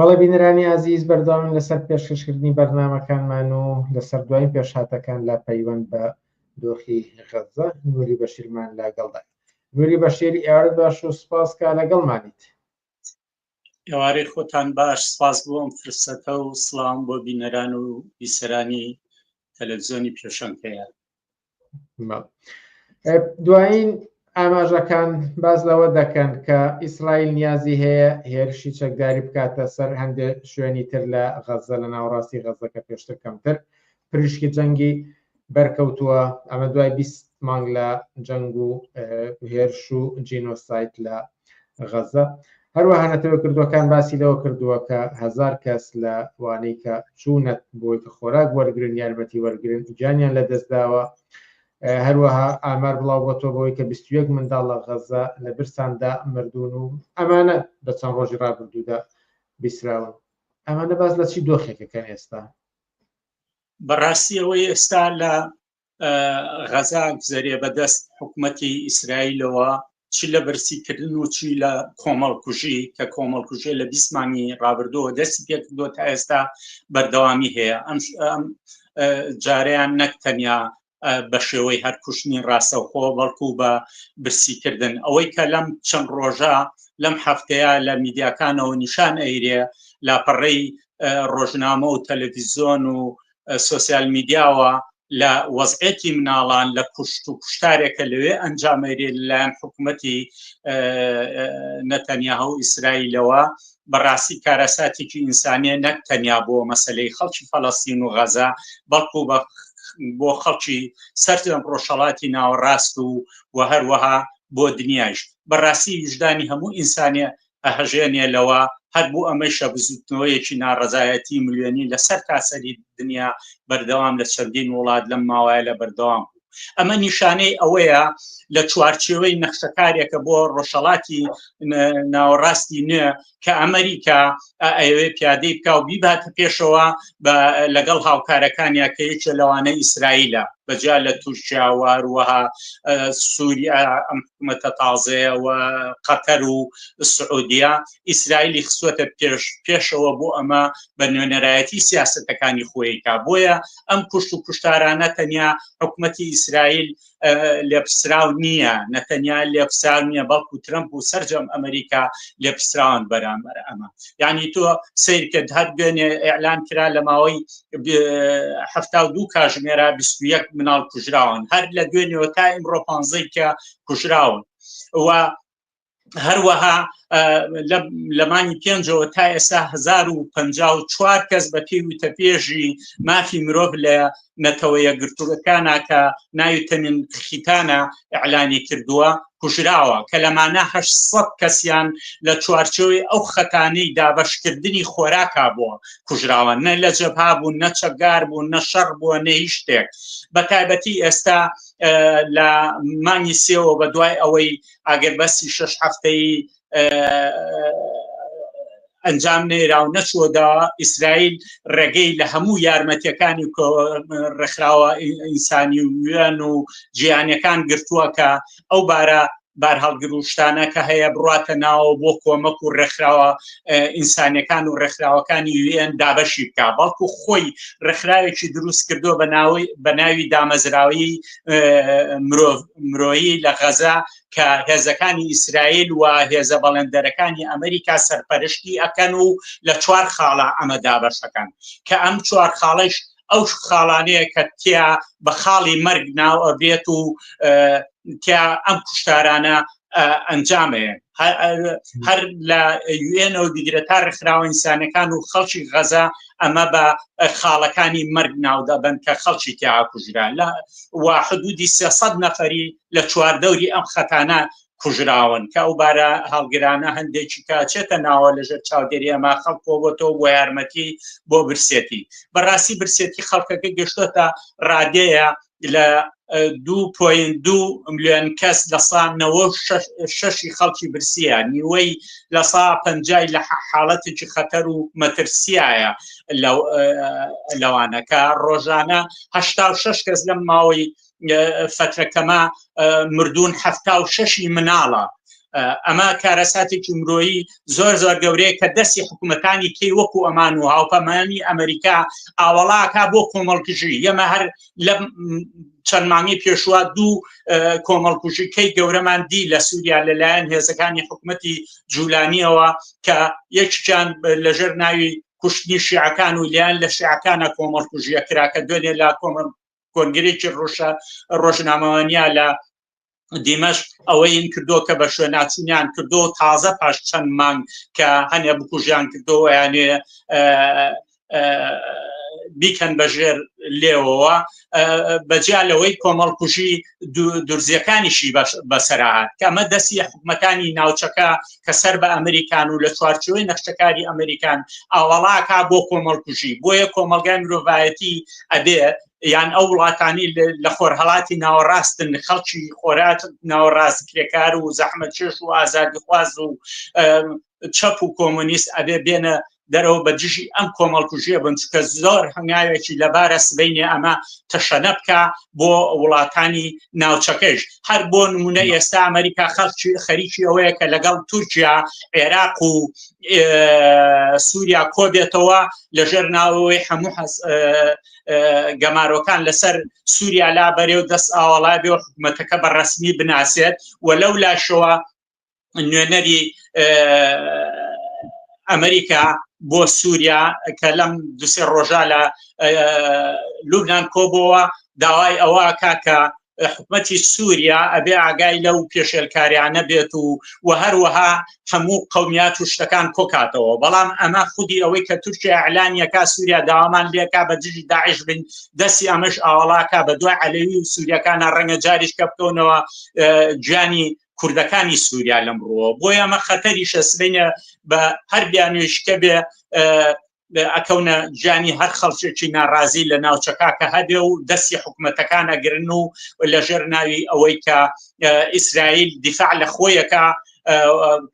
بەڵێ بینەرانی ئازیز بەردەوامین لەسەر پێشکەشکردنی بەرنامەکانمان و لەسەر دوای پێشهاتەکان لە پەیوەند بە دۆخی غەزە نووری بەشیرمان لەگەڵدا. نووری بەشیری ئێوارە باش و سپاس کە لەگەڵمانیت. ئێوارەی خۆتان باش، سپاس بۆ ئەم فرسەتە و سڵام بۆ بینەران و بیسەرانی تەلەڤیزیۆنی پێشەنگەیە. دوایین ئاماژەکان باز لەوە دەکەن کە ئیسرائیل نیازی هەیە هێرشی چەکداری بکاتە سەر هەندێک شوێنی تر لە غەزە لە ناوەڕاستی غەزەکە پێشتر کەمتر پریشکی جەنگی بەرکەوتووە ئەمە دوای 20 مانگ لە جەنگ و هێرش و جینۆسایت لە غەزە. هەروەها نەتەوە کردوەکان باسی لەوە کردووە کە 1000 کەس لە وانەی کە چوونەت بۆی کە خۆراک وەرگرن یارمەتی وەرگرن گیانیان لە دەستداوە. هەروەها ئامار بڵاو بۆتەوە بەوەی کە 21 منداڵ لە غەزە لە برساندا مردوون و ئەمانە بە چەند ڕۆژی ڕابردوودا بیسراون. ئەمانە باز لە چی دۆخێکەکەن ئێستا؟ بەڕاستی ئەوەی ئێستا لە غەزا گزەرێ بەدەست حکوومەتی ئیسرائیلەوە چی لە برسیکردن و چی لە کۆمەڵکوژی کە کۆمەڵکوژێ لە 20 مانگی ڕابردووە دەستی پێکردووە تا ئێستا بەردەوامی هەیە. ئەم جاریان نەک تەنیا بە شێوەی هەر کوشتنی ڕاستەوخۆ بەڵکو بە برسیکردن ئەوەی کە لەم چەند ڕۆژە لەم هەفتەیە لە میدیاکانەوە نیشان ئەیرێ لاپەڕەی ڕۆژنامە و تەلەڤیزۆن و سۆسیال میدیاوە لە وەزعێتی مناڵان لە کوشت و کوشتارێکە لەوێ ئەنجامێرێ لەلایەن حکوومەتی نەتەنیاهو و ئیسرائیلەوە بەڕاستی کارەساتێکی ئینسانیە نەک تەنیا بۆ مەسەلەی خەڵکی فەڵەستین و غەزا بەڵکو بۆ خەڵکی سەردەم ڕۆژهەڵاتی ناوەڕاست و هەروەها بۆ دنیایش بەڕاستی وجدانی هەموو ئینسانیە ئەهەژێنێ لەوە هەر بوو ئەمەی شەبزوتنەوەیەکی ناڕەزایەتی ملیۆنی لەسەر تاسەری دنیا بەردەوام لە چەندین وڵات لەم ماوەیە لە بەردەوام بوو. ئەمە نیشانەی ئەوەیە لە چوارچێوەی نەخشەکارێکە بۆ ڕۆژهەڵاتی ناوەڕاستی نوێ کە ئەمریکا ئەوێ پیادەی بکە و بیباتە پێشەوە لەگەڵ هاوکارەکانیا کە یەکێ لەوانە ئیسرائیلە بەجیا لە تورکیا و هەروەها سووریا ئەم حکوومەتە تازەیە و قەتەر و سعودیا ئیسرائیلی خسوەتە پێشەوە بۆ ئەمە بە نوێنەرایەتی سیاسەتەکانی خۆیکا. بۆیە ئەم کوشت و کوشتارانە تەنیا حکوومەتی ئیسرائیل لێپسراو نییە نەتەنیا لێپسراو نییە بەڵکو ترەمپ و سەرجەم ئەمریکا لێپسراون بەرامبەر ئەمە. یعنی تۆ سیرکرد هەر دوێنێ ئێعلان کرا لە ماوەی 72 کاتژمێرە 21 مناڵ کوژراون هەر لە دوێنێەوە تا ئیمڕۆ 15 کە کوژراون و هەروەها لەمانی پێنجەوە تا ئێستا 1054 کەس بە پێویتە پێژی مافی مرۆڤ لە نەتەوەیە گرتوەکانە کە ناویتەمین خیتانە ئەعلانی کردووە کوژراوە کە لەمانە 800 کەسیان لە چوارچەوەی ئەو خەتانەی دابەشکردنی خۆراکا بووە کوژراوە نە لە جەبها بوون نە چەکدار بوون نە شەڕ بووە نە هیچ شتێک. بە تایبەتی ئێستا لە مانگی سێوە بە دوای ئەوەی ئاگەربەستی 6 هەفتەی ئەنجام نێرا و نەچووەداوە ئیسرائیل ڕێگەی لە هەموو یارمەتیەکانی ڕێکخراوە ئینسانی وێن و جیهانیەکان گرتووە کە ئەو بار هەڵگرشتانە کە هەیە بڕاتە ناوە بۆ کۆمەک و ڕێکخراوە ئینسانیەکان و ڕێکخراوەکانی وێن دابەشی بکە بەڵکو خۆی ڕێکخراوێکی دروست کردو بە ناوی دامەزراوی مرۆیی لە غەزا کە هێزەکانی ئیسرائیل و هێزە بەڵێندەرەکانی ئەمریکا سەرپەرشتی ئەکەن و لە 4 خاڵە ئەمە دابەشەکەن کە ئەم 4 خاڵەش ئەو خاڵانەیە کە تیا بە خاڵی مەرگ ناو ئەبێت و تیا ئەم کوشتارانە ئەنجامەیە هەر لە یوێنەوە دیگرە تا ڕێکخراوە ئینسانەکان و خەڵکی غەزا ئەمە بە خاڵەکانی مەرگ ناودەبن کە خەڵکی تیا کوژرا و حدودی 300 نەفەری لە چواردەوری ئەم خەتانە کوژراون کە ئەو بارە هەڵگرانە هەندێکی کاچێتە ناوە لەژێر چاودێری ئەمە خەڵکۆ بۆتەوە بۆ یارمەتی بۆ برسێتی. بەڕاستی برسێتی خەڵکەکە گەشتۆتە ڕادەیە لە 2.2 ملیۆن کەس لە سا 96 خەڵکی برسیە نیوەی لە سا 50 لە حاڵەتێکی خەتەر و مەترسیایە لەوانەکە ڕۆژانە 86 کەس لەم ماوەی فترەکەمە مردوون 76 مناڵە. ئەمە کارەساتێکی مرۆیی زۆر زۆر گەورەیە کە دەستی حکوومەتانی کەی وەکو ئەمان و هاوپەمانی ئەمریکا ئاوەڵاکە بۆ کۆمەڵکوژی ئێمە هەر لە چەند مانگی پێشوە 2 کۆمەڵکوژیکەی گەورەمان دی لە سووریا لەلایەن هێزەکانی حکوومەتی جوولانیەوە کە یەکیان لەژێر ناوی کوشتنی شیعەکان و لیان لە شیعەکانە کۆمەڵکوژیە کرا کە دوێنێ لە کۆنگرێکی ڕۆژنامەوانیا لە دیمەش ئەوەی کردو کە بە شوێناچونیان کردو تازە پاش چەند مانگ کە هەنێ بکوژیان کردو یانێ بیکەن بەژێر لێەوە بەجیالەوەی کۆمەڵکوژی دورزیەکانیشی بەسەرهات کە ئەمە دەستی حکومەکانی ناوچەکە کە سەر بە ئەمریکان و لە چوارچوەی نەخشەکاری ئەمریکان ئاوەڵاکا بۆ کۆمەڵکوژی بۆیە کۆمەلگای مرۆڤایەتی ئەبێ یان ئەو وڵاتانی لە خۆرهەڵاتی ناوەڕاستن خەڵکی خۆرات ناوەڕاست کرێکار و زەحمەتکێش و ئازادیخواز و چەپ و کۆمۆنیست ئەبێ بێنە دەرەوە بە دژی ئەم کۆمەڵکوژیە بن چکە زۆر هەنگاوێکی لەبارە سبەینێ ئەمە تەشەنە بکە بۆ وڵاتانی ناوچەکەش هەر بۆ نمونە ئێستا ئەمریکا خەڵکی خەریکی ئەوەیە کە لەگەڵ تورکیا عێراق و سووریا کۆبێتەوە لەژێر ناوەوەی هەموو گەمارۆکان لەسەر سووریا لا بەرێو دەست ئاوەڵا بێ و حکومەتەکە بە ڕەسمی بناسێت و لەو لاشەوە نوێنەری ئەمریکا بۆ سووریا کە لەم دوسێ ڕۆژە لە لوبنان کۆبەوە داوای ئەوە کاکە حکومەتی سووریا ئەبێ ئاگای لەو پێشێلکاریانە بێت و هەروەها هەموو قەومیات و شتەکان کۆکاتەوە بەڵام ئەمە خودی ئەوەی کە تورکیا ئەعلانیەکە سووریا داوامان لێکا بە دژی داعش بن دەستی ئەمەش ئاوەڵاکە بە دوای عەلەوی و سووریەکانە ڕەنگە جاریش کە بکەونەوە گیانی کوردەکانی سووریا لەمڕۆوە بۆیە ئەمە خەتەریشە سبەینە بە هەر بیانوێشکە بێ ئەکەونە گیانی هەر خەڵکێکی ناڕازی لە ناوچەکە کە هەبێ و دەستی حکومەتەکانە گرن و لەژێر ناوی ئەوەی کە ئیسرائیل دیفاع لە خۆیەکە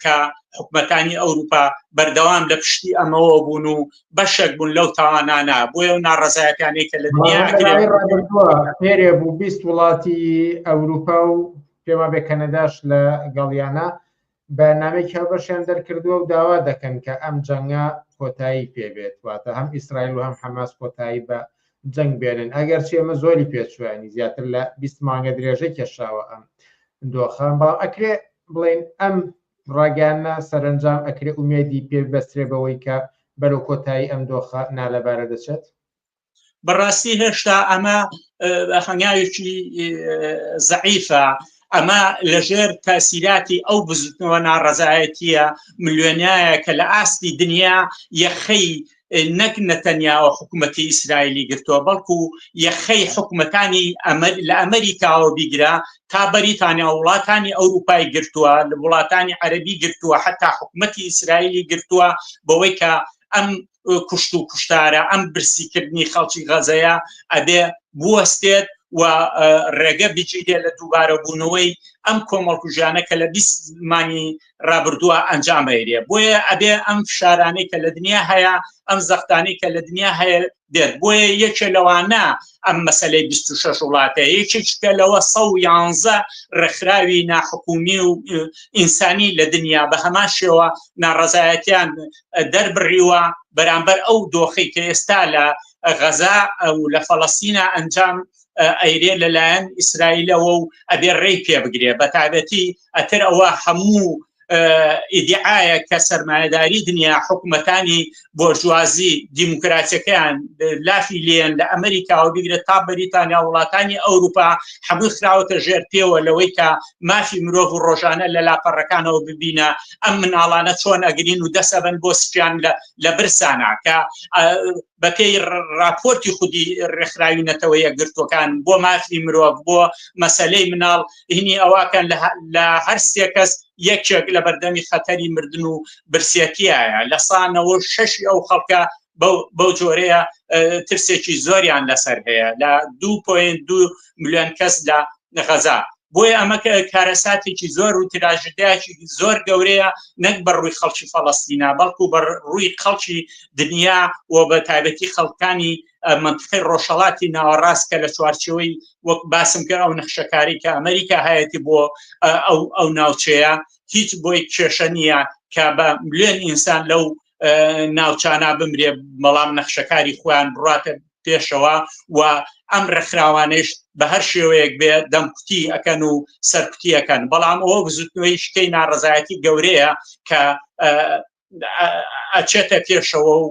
کە حکومەتانی ئەوروپا بەردەوام لە پشتی ئەمەوە بوون و بەشێک بوون لەو تاوانانە بۆیە و ناڕەزایەتیانەی کە لە دنیا پێرێ بوو 20 وڵاتی ئەوروپا و پێما بێ کەنەداش لە گەڵیانە بەنامێکی هەڵبەشیان دەرکردووە و داوا دەکەن کە ئەم جەنگە کۆتایی پێبێت واتە هەم ئیسرائیل و هەم حەماس کۆتایی بە جەنگ بێنن ئەگەر چی ئەمە زۆری پێچوانی زیاتر لە 20 مانگە درێژەی کێشاوە ئەم دۆخە بەڵام ئەکرێ بڵێن ئەم ڕاگەیانە سەرنجام ئەکرێ ئومێدی پێ بەسترێ بەوەی کە بەرەو کۆتایی ئەم دۆخە نالەبارە دەچێت بەڕاستی هێشتا ئەمە هەنگاوێکی زەعیفە ئەمە لەژێر تاسیراتی ئەو بزوتنەوە ناڕەزایەتیە ملیۆنایە کە لە ئاستی دنیا یەخەی نەک نەتەنیاوە حکوومەتی ئیسرائیلی گرتووە بەڵکو یەخەی حکوومەتانی لە ئەمریکاوە بیگرا تا بەریتانیا وڵاتانی ئەوروپای گرتووە لە وڵاتانی عەربی گرتووە حتا حکوومەتی ئیسرائیلی گرتووە بەوەی کە ئەم کوشت و کوشتارە ئەم برسیکردنی خەڵکی غەزەیە ئەبێ بوەستێت و ڕێگە بجیدێ لە دووبارە بوونەوەی ئەم کۆمەڵکوژیانە کە لە 20 مانگی ڕابردووە ئەنجامەیرێ بۆیە ئەبێ ئەم فشارانەی کە لە دنیا هەیە ئەم زەختانەی کە لە دنیا هەیە دێت بۆیە یەکێ لەوانە ئەم مەسەلەی 26 وڵاتەیە یەکێکە لەوە 111 ڕێکخراوی ناحکومی و ئینسانی لە دنیا بە هەمان شێوە ناڕەزایەتیان دەربڕیوە بەرامبەر ئەو دۆخەی کە ئێستا لە غەزا و لە فەڵەستینە ئەنجام ئەیرێ لەلایەن ئیسرائیلەوە و ئەبێ ڕێی پێ بگرێ بە تایبەتی ئەتر ئەوە هەموو ئیدعایە کە سەرمایەداری دنیا حکوومەتانی بۆرژوازی دیموکراتیەکەیان لافی لێن لە ئەمریکاوە بگرێت تا بەریتانیا وڵاتانی ئەوروپا هەمووی خراوەتە ژێر پێوە لەوەی کە مافی مرۆڤ و ڕۆژانە لە لاپەڕەکانەوە ببینە ئەم مناڵانە چۆن ئەگرین و دەسەبن بۆ سپیان لە برسانە کە بەپێی راپۆرتی خودی ڕێکخراوی نەتەوەیە گرتوەکان بۆ مافی مرۆڤ بۆ مەسەلەی مناڵ هینی ئەواکەن لە هەر سێ کەس یەکێک لە بەردەمی خەتەری مردن و برسێتیایە لە سانەوە 6 ئەو خەڵکە بەو جۆرەیە ترسێکی زۆریان لەسەر هەیە لە 2.2 ملیۆن کەس لە غەزا بۆیە ئەمە کارەساتێکی زۆر و تراژدیاکی زۆر گەورەیە نەک بە ڕووی خەڵکی فەڵەستینە بەڵکو بە ڕووی خەڵکی دنیا و بە تایبەتی خەڵکانی منطقەی ڕۆژهەڵاتی ناوەڕاست کە لە چوارچەوەی وەک باسم کرد ئەو نەخشەکاری کە ئەمریکا هەیەی بۆ ئەو ناوچەیە هیچ بۆی کێشە نییە کە بە ملیۆن ئینسان لەو ناوچانە بمرێ بەڵام نەخشەکاری خۆیان بڕاتە پێشەوە و ئەم ڕێکخراوانش بە هەر شێوەیەک بێ دەمکوتی ئەکەن و سەرکوتی ئەکەن بەڵام ئەوە بزوتنەوەی شتەی ناڕەزایەتی گەورەیە کە ئەچێتە پێشەوە و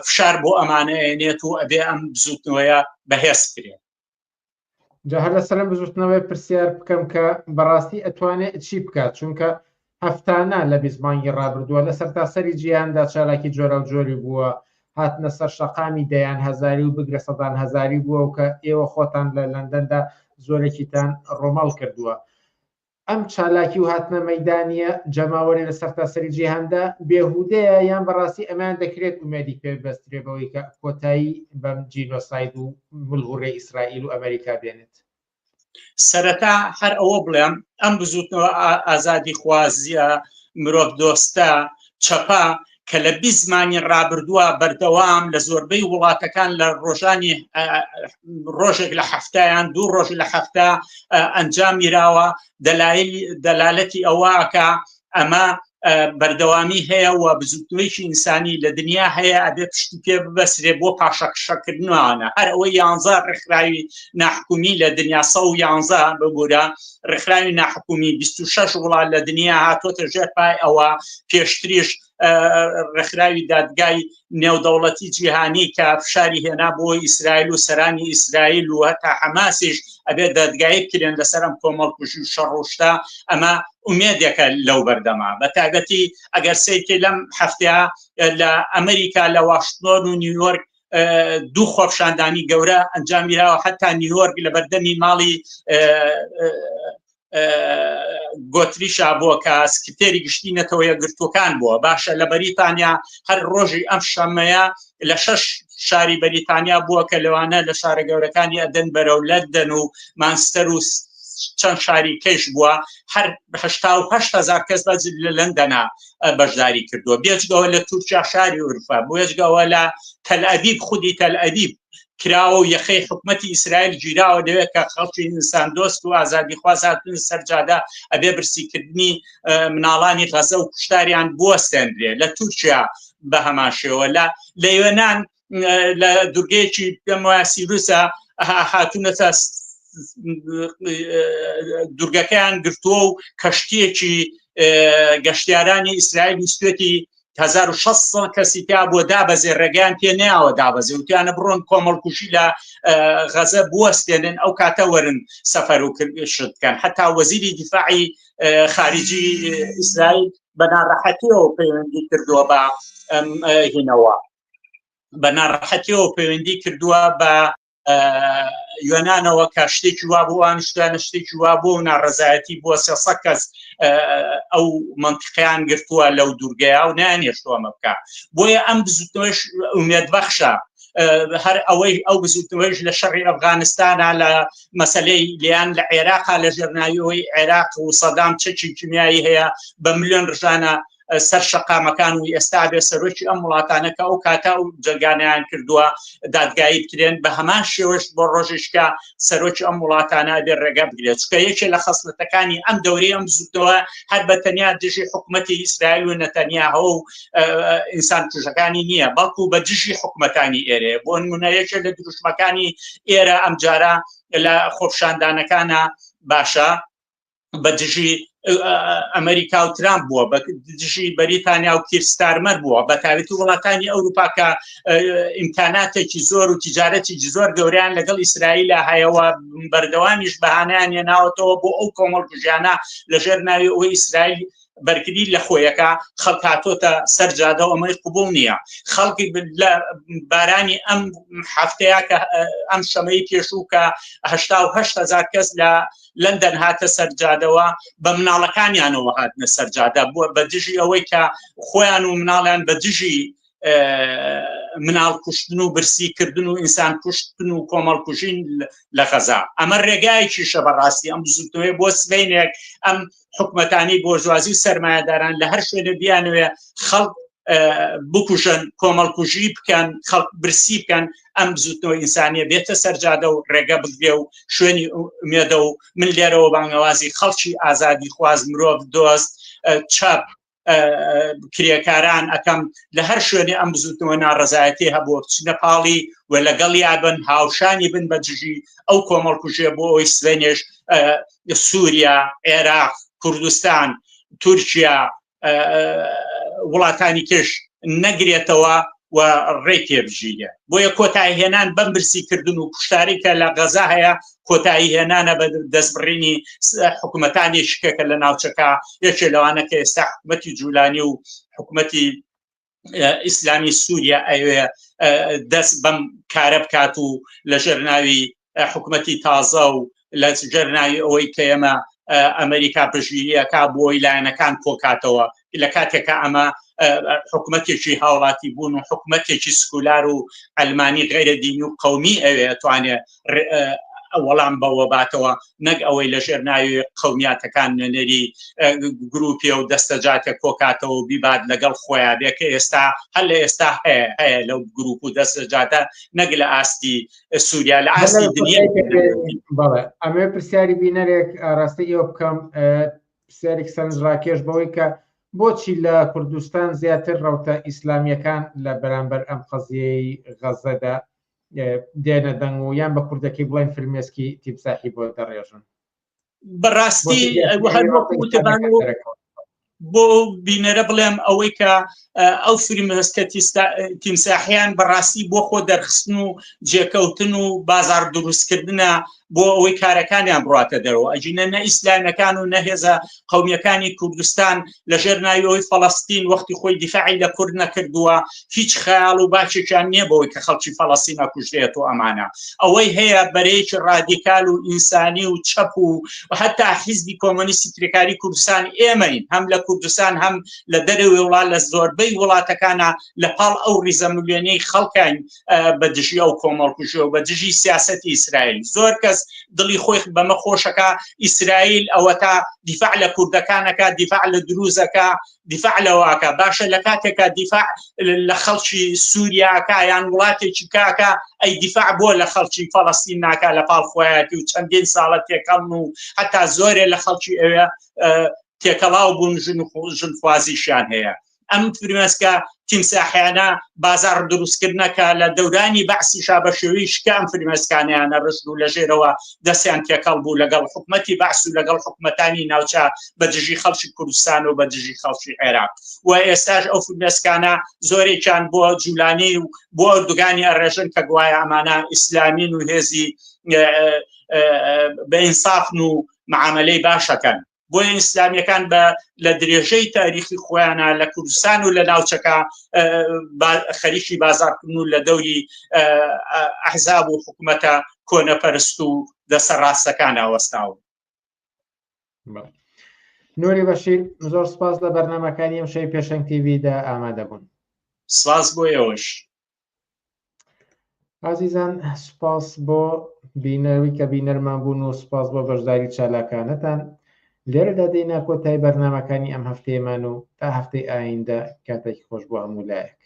فشار بۆ ئەمانەیەنێت و ئەبێ ئەم بزوتنەوەیە بەهێز کرێت جا هەر لەسەرم بزوتنەوەی پرسیار بکەم کە بەڕاستی ئەتوانێت چی بکات چونکە هەفتانە لە 20 مانگی ڕابردووە لە سەرتاسەری جیهاندا چالاکی جۆرە و جۆری بووە هاتنە سەر شەقامی دەیان هەزاری و بگرە سەدان هەزاری بووە و کە ئێوە خۆتان لە لەندەندا زۆرێکیتان ڕۆمەڵ کردووە ئەم چالاکی و هاتنە مەیدانیە جەماوەری لە سەرتاسەری جیهاندا بێهودەیە یان بەڕاستی ئەمان دەکرێت ومێدی پێبەسترێ بەوەی کە کۆتایی بەم جینۆساید و ملغوڕێ ئیسرائیل و ئەمریکا بێنێت سەرەتا هەر ئەوە بڵێم ئەم بزوتنەوە ئازادی خوازیە مرۆڤ دۆستە چەپا کە لە 20 مانگی ڕابردووە بەردەوام لە زۆربەی وڵاتەکان لە ڕۆژانی ڕۆژێک لە هەفتەیان دوو ڕۆژ لە هەفتە ئەنجام میراوە دەلالەتی ئەوەکە ئەمە بەردەوامی هەیە و بزوتنەوەیکی ئینسانی لە دنیا هەیە ئەبێ پشتی پێ ببەسرێ بۆ پاشەکشەکردنوانە هەر ئەوەی 11 ڕێکخراوی ناحکومی لە دنیا 111 ببوورە ڕێکخراوی ناحکومی 26 وڵات لە دنیا هاتۆتە ژێر پای ئەوە پێشتریش ڕێکخراوی دادگای نێودەوڵەتی جیهانی کە فشاری هێنا بۆ ئیسرائیل و سەرانی ئیسرائیل و هەتا حەماسیش ئەبێ دادگایی بکرێن لەسەرم کۆمەڵکوژی و شەڕۆشتا ئەمە ئومێدێکە لەو بەردەما بە تایبەتی ئەگەر سەیرکە لەم هەفتەیە لە ئەمریکا لە واشنتن و نیویۆرک دوو خۆپشاندانی گەورە ئەنجامیراوە حتا نیویۆرک لە بەردەمی ماڵی گۆتریشا بووە کە سکرتێری گشتی نەتەوە یەکگرتوەکان بووە باشە لە بەریتانیا هەر ڕۆژی ئەم شەمەیە لە 6 شاری بەریتانیا بووە کە لەوانە لە شارە گەورەکانی ئەدەن بەرەو لەندەن و مانستەر و چەند شاری کەش بووە هەر 8,000 کەس لە لەندەنا بەشداری کردووە بێجگەوە لە تورکیا شاری ئوروپا بێجگەوە لە تەلئەبیب خودی تەلئەبیب کراوە و یەخەی حکومەتی ئیسرائیل گیراوە دەوێت کە خەڵکی ئینسان دۆست و ئازادی خواز هاتن سەرجادا ئەبێ برسیکردنی مناڵانی غەزە و کوشتاریان بوەستێنرێ لە تورکیا بە هەمان شێوە لە یۆنان لە دوورگەیەکی پێم وایە سیروسە هاتوونەتە دوورگەکەیان گرتووە و کەشتیەکی گەشتیارانی ئیسرائیل ویستوێتی 1600 کەسی تا بۆ دابەزێ ڕێگەیان پێ نەیاوە دابەزێ وتیانە بڕۆن کۆمەڵکوژی لە غەزە بوەستێنن ئەو کاتە وەرن سەفەر و شت بکەن حتا وەزیری دیفاعی خارجی ئیسرائیل بە ناڕەحەتیەوە پەیوەندی کردووە بە هینەوە بە ناڕەحەتیەوە پەیوەندی کردووە بە یۆنانەوە کە شتێکی وا بووان شتانە شتێکی وا بوو و ناڕەزایەتی بووە 300 کەس ئەو منتیقیان گرتووە لەو دوورگەیە و نانێشتووەمە بکە بۆیە ئەم بزوتنەوەش ئومێدبەخشە هەر ئەوەی ئەو بزوتنەوەش لە شەڕی ئەفغانستانە لە مەسەلەی لیان لە عێراقا لە ژێرناویەوەی عێراق و سەدام چەکی کیمیایی هەیە بە ملیۆن ڕژانە سەر شەقامەکان و ئێستا بێ سەرۆکی ئەم وڵاتانەکە ئەو کاتا و جەرگانیان کردووە دادگایی بکرێن بە هەمان شێوەش بۆ ڕۆژشکە سەرۆکی ئەم وڵاتانە بێ ڕێگە بگرێت چکە یەکێ لە خەسڵەتەکانی ئەم دەورەی ئەم زووتەوە هەر بە تەنیا دژی حکوومەتی ئیسرائیل و نەتەنیاهۆ و ئینسان کوژەکانی نییە بەڵکو بە دژی حکوومەتانی ئێرە بۆ نمونە یەکێ لە دروشمەکانی ئێرە ئەم جارە لە خۆپشاندانەکانە باشە بە دژی ئەمریکا و ترامپ بووە بە دژی بەریتانیا و کیرستارمەر بووە بە تاوێتی وڵاتانی ئەوروپا کە ئیمکاناتێکی زۆر و تیجارەتێکی زۆر گەوریان لەگەڵ ئیسرائیلە هەیەەوە بەردەوامیش بەهانیان هێناوەتەوە بۆ ئەو کۆمەڵکوژیانە لەژێر ناوی ئەوەی ئیسرائیل بەرگری لە خۆیەکە خەڵکاتۆتە سەرجادە ئەمەی قوبوڵ نییە خەڵکی لە بارانی ئەم هەفتەیە کە ئەم شەمەی پێشوو کە 8,000 کەس لە لەندەن هاتە سەرجادەوە بە مناڵەکانیانەوە هاتنە سەرجادە بووە بە دژی ئەوەی کە خۆیان و مناڵیان بە دژی مناڵ کوشتن و برسیکردن و ئینسان کوشتن و کۆمەڵکوژین لە غەزا ئەمە ڕێگایەکی شە بەڕاستی ئەم بزوتنەوەی بۆ سبەینێک ئەم حکومەتانی بۆژوازی و سەرمایەداران لە هەر شوێنە بیانوێ خەڵک بکوژن کۆمەڵکوژی بکەن خەڵک برسی بکەن ئەم بزوتنەوە ئینسانیە بێتە سەرجادە و ڕێگە بگرێ و شوێنی مێدە و من لێرەوە بانگەوازی خەڵکی ئازادی خواز مرۆڤ دۆست چاپ کرێکاران ئەەکەم لە هەر شوێنی ئەم بزوتنەوە ناڕەزایەتی هەبووە بچنە پاڵی و لەگەڵ یابن هاوشانی بن بە دژی ئەو کۆمەڵکوژێ بۆ ئەوی سوێنێش سووریا عێراق کوردستان تورکیا وڵاتانی کەش نەگرێتەوە و ڕێ تێبژیرە بۆیە کۆتاییهێنان بەم برسیکردن و کوشتاری کە لە غەزا هەیە کۆتاییهێنانە بە دەستبڕینی حکوومەتانێکێکە لە ناوچەکە یەکێ لەوانە کە ئێستا حکوومەتی جوولانی و حکوومەتی ئیسلامی سووریا ئەوێ دەست بەم کارە بکات و لە ژێرناوی حکوومەتی تازە و لە ژێرناوی ئەوەی کە ئێمە ئەمریکا پشگیریەکە بۆی لایەنەکان کۆکاتەوە لە کاتێکە ئەمە حکوومەتێکی هاوڵاتی بوون و حکوومەتێکی سکولار و ئەلمانی غیرە دینی و قەومی ئەوێ توانێت وەڵام بەوە باتەوە نەک ئەوەی لە ژێرناوی قەومیاتەکان نەنەری گروپی و دەستەجاتێ کۆکاتەوە و بیبات لەگەڵ خۆیان بێکە ئێستا هەر لە ئێستا هەیە لەو گروپ و دەستەجاتە نەک لە ئاستی سووریا لە ئاستی دنیا. ئەمێ پرسیاری بینەرێک ڕاستی ئێوە بکەم پرسیارێک سەرنجڕاکێش بەوەی کە بۆچی لە کوردستان زیاتر ڕەوتە ئیسلامیەکان لە بەرامبەر ئەم قەزیەی غەزەدا دێنە دەنگ و یان بە کوردەکەی بڵین فرمێسکی تیمساحی بۆ دەڕێژن بەڕاستی بۆ بینەرە بڵێم ئەوەی کە ئەو فرمێسکە تیمساحیان بەڕاستی بۆ خۆ دەرخستن و جێکەوتن و بازار دروستکردنە بۆ ئەوەی کارەکانیان بڕاتە دەرەوە ئەجینە نە ئیسلامەکان و نەهێزە قەومیەکانی کوردستان لە ژێرناوی ئەوەی فەڵەستین وەختی خۆی دیفاعی لە کورد نەکردووە هیچ خەیاڵ و باچێکیان نییە بەوەی کە خەڵکی فەڵەستین ئەکوژێت و ئەمانە ئەوەی هەیە بەرەیەکی ڕادیکال و ئینسانی و چەپ و هەتا حیزبی کۆمۆنیستی ترێکاری کوردستان ئێمەین هەم لە کوردستان هەم لە دەرەوەی وڵات لە زۆربەی وڵاتەکانە لەپاڵ ئەو ریزە ملیۆنەی خەڵکان بە دژی ئەو کۆمەڵکوژیەوە بە دژی سیاسەتی ئیسرائیل زۆر کەس دڵی خۆی بەمە خۆشەکە ئیسرائیل ئەوە تا دیفاع لە کوردەکانەکە دیفاع لە دروزەکە دیفاع لەواکە باشە لە کاتێکە دیفاع لە خەڵکی سووریاکە یان وڵاتێکی کاکە ئەی دیفاع بۆ لە خەڵکی فەڵەستین ناکە لە پاڵ خۆیەتی و چەندین ساڵە تێکەڵن و هەتا زۆرێ لە خەڵکی ئەوێ تێکەڵاو بوون ژنخوازیشیان هەیە ئەم فرمێسکە تیمساحیانە بازار دروستکردنەکە لە دەورانی بەعسیشا بە شێوەی شکە ئەم فرمێسکانیانە ڕشت و لە ژێرەوە دەستیان تێکەڵ بوو لەگەڵ حکومەتی بەعس و لەگەڵ حکومەتانی ناوچە بە دژی خەڵکی کوردستان و بە دژی خەڵکی عێراق و ئێستاش ئەو فرمێسکانە زۆرێکیان بۆ جوولانی و بۆ ئەردوگانی ئەڕێژن کە گوایە ئەمانە ئیسلامین و هێزی بە ئینسافن و معاملەی باشەکەن بۆیە ئیسلامیەکان لە درێژەی تاریخی خۆیانە لە کوردستان و لە ناوچەکە خەریکی بازارکردن و لە دەوری ئەحزاب و حکوومەتە کۆنەپەرست و دەسە ڕاستەکان ئەوەستاون. نوری بەشیر زۆر سپاس لە بەرنامەکانی ئەم شەوی پێشەنگ تیڤیدا ئامادە بوون. سپاس بۆ ئێوەش. عزیزان سپاس بۆ بینەوەی کە بینەرمان بوون و سپاس بۆ بەشداری چالاکانتان. لێرەدا دێنا کۆتایی بەرنامەکانی ئەم هەفتەیەمان و تا هەفتەی ئایندە کاتێکی خۆش بۆ هەموو لایەک.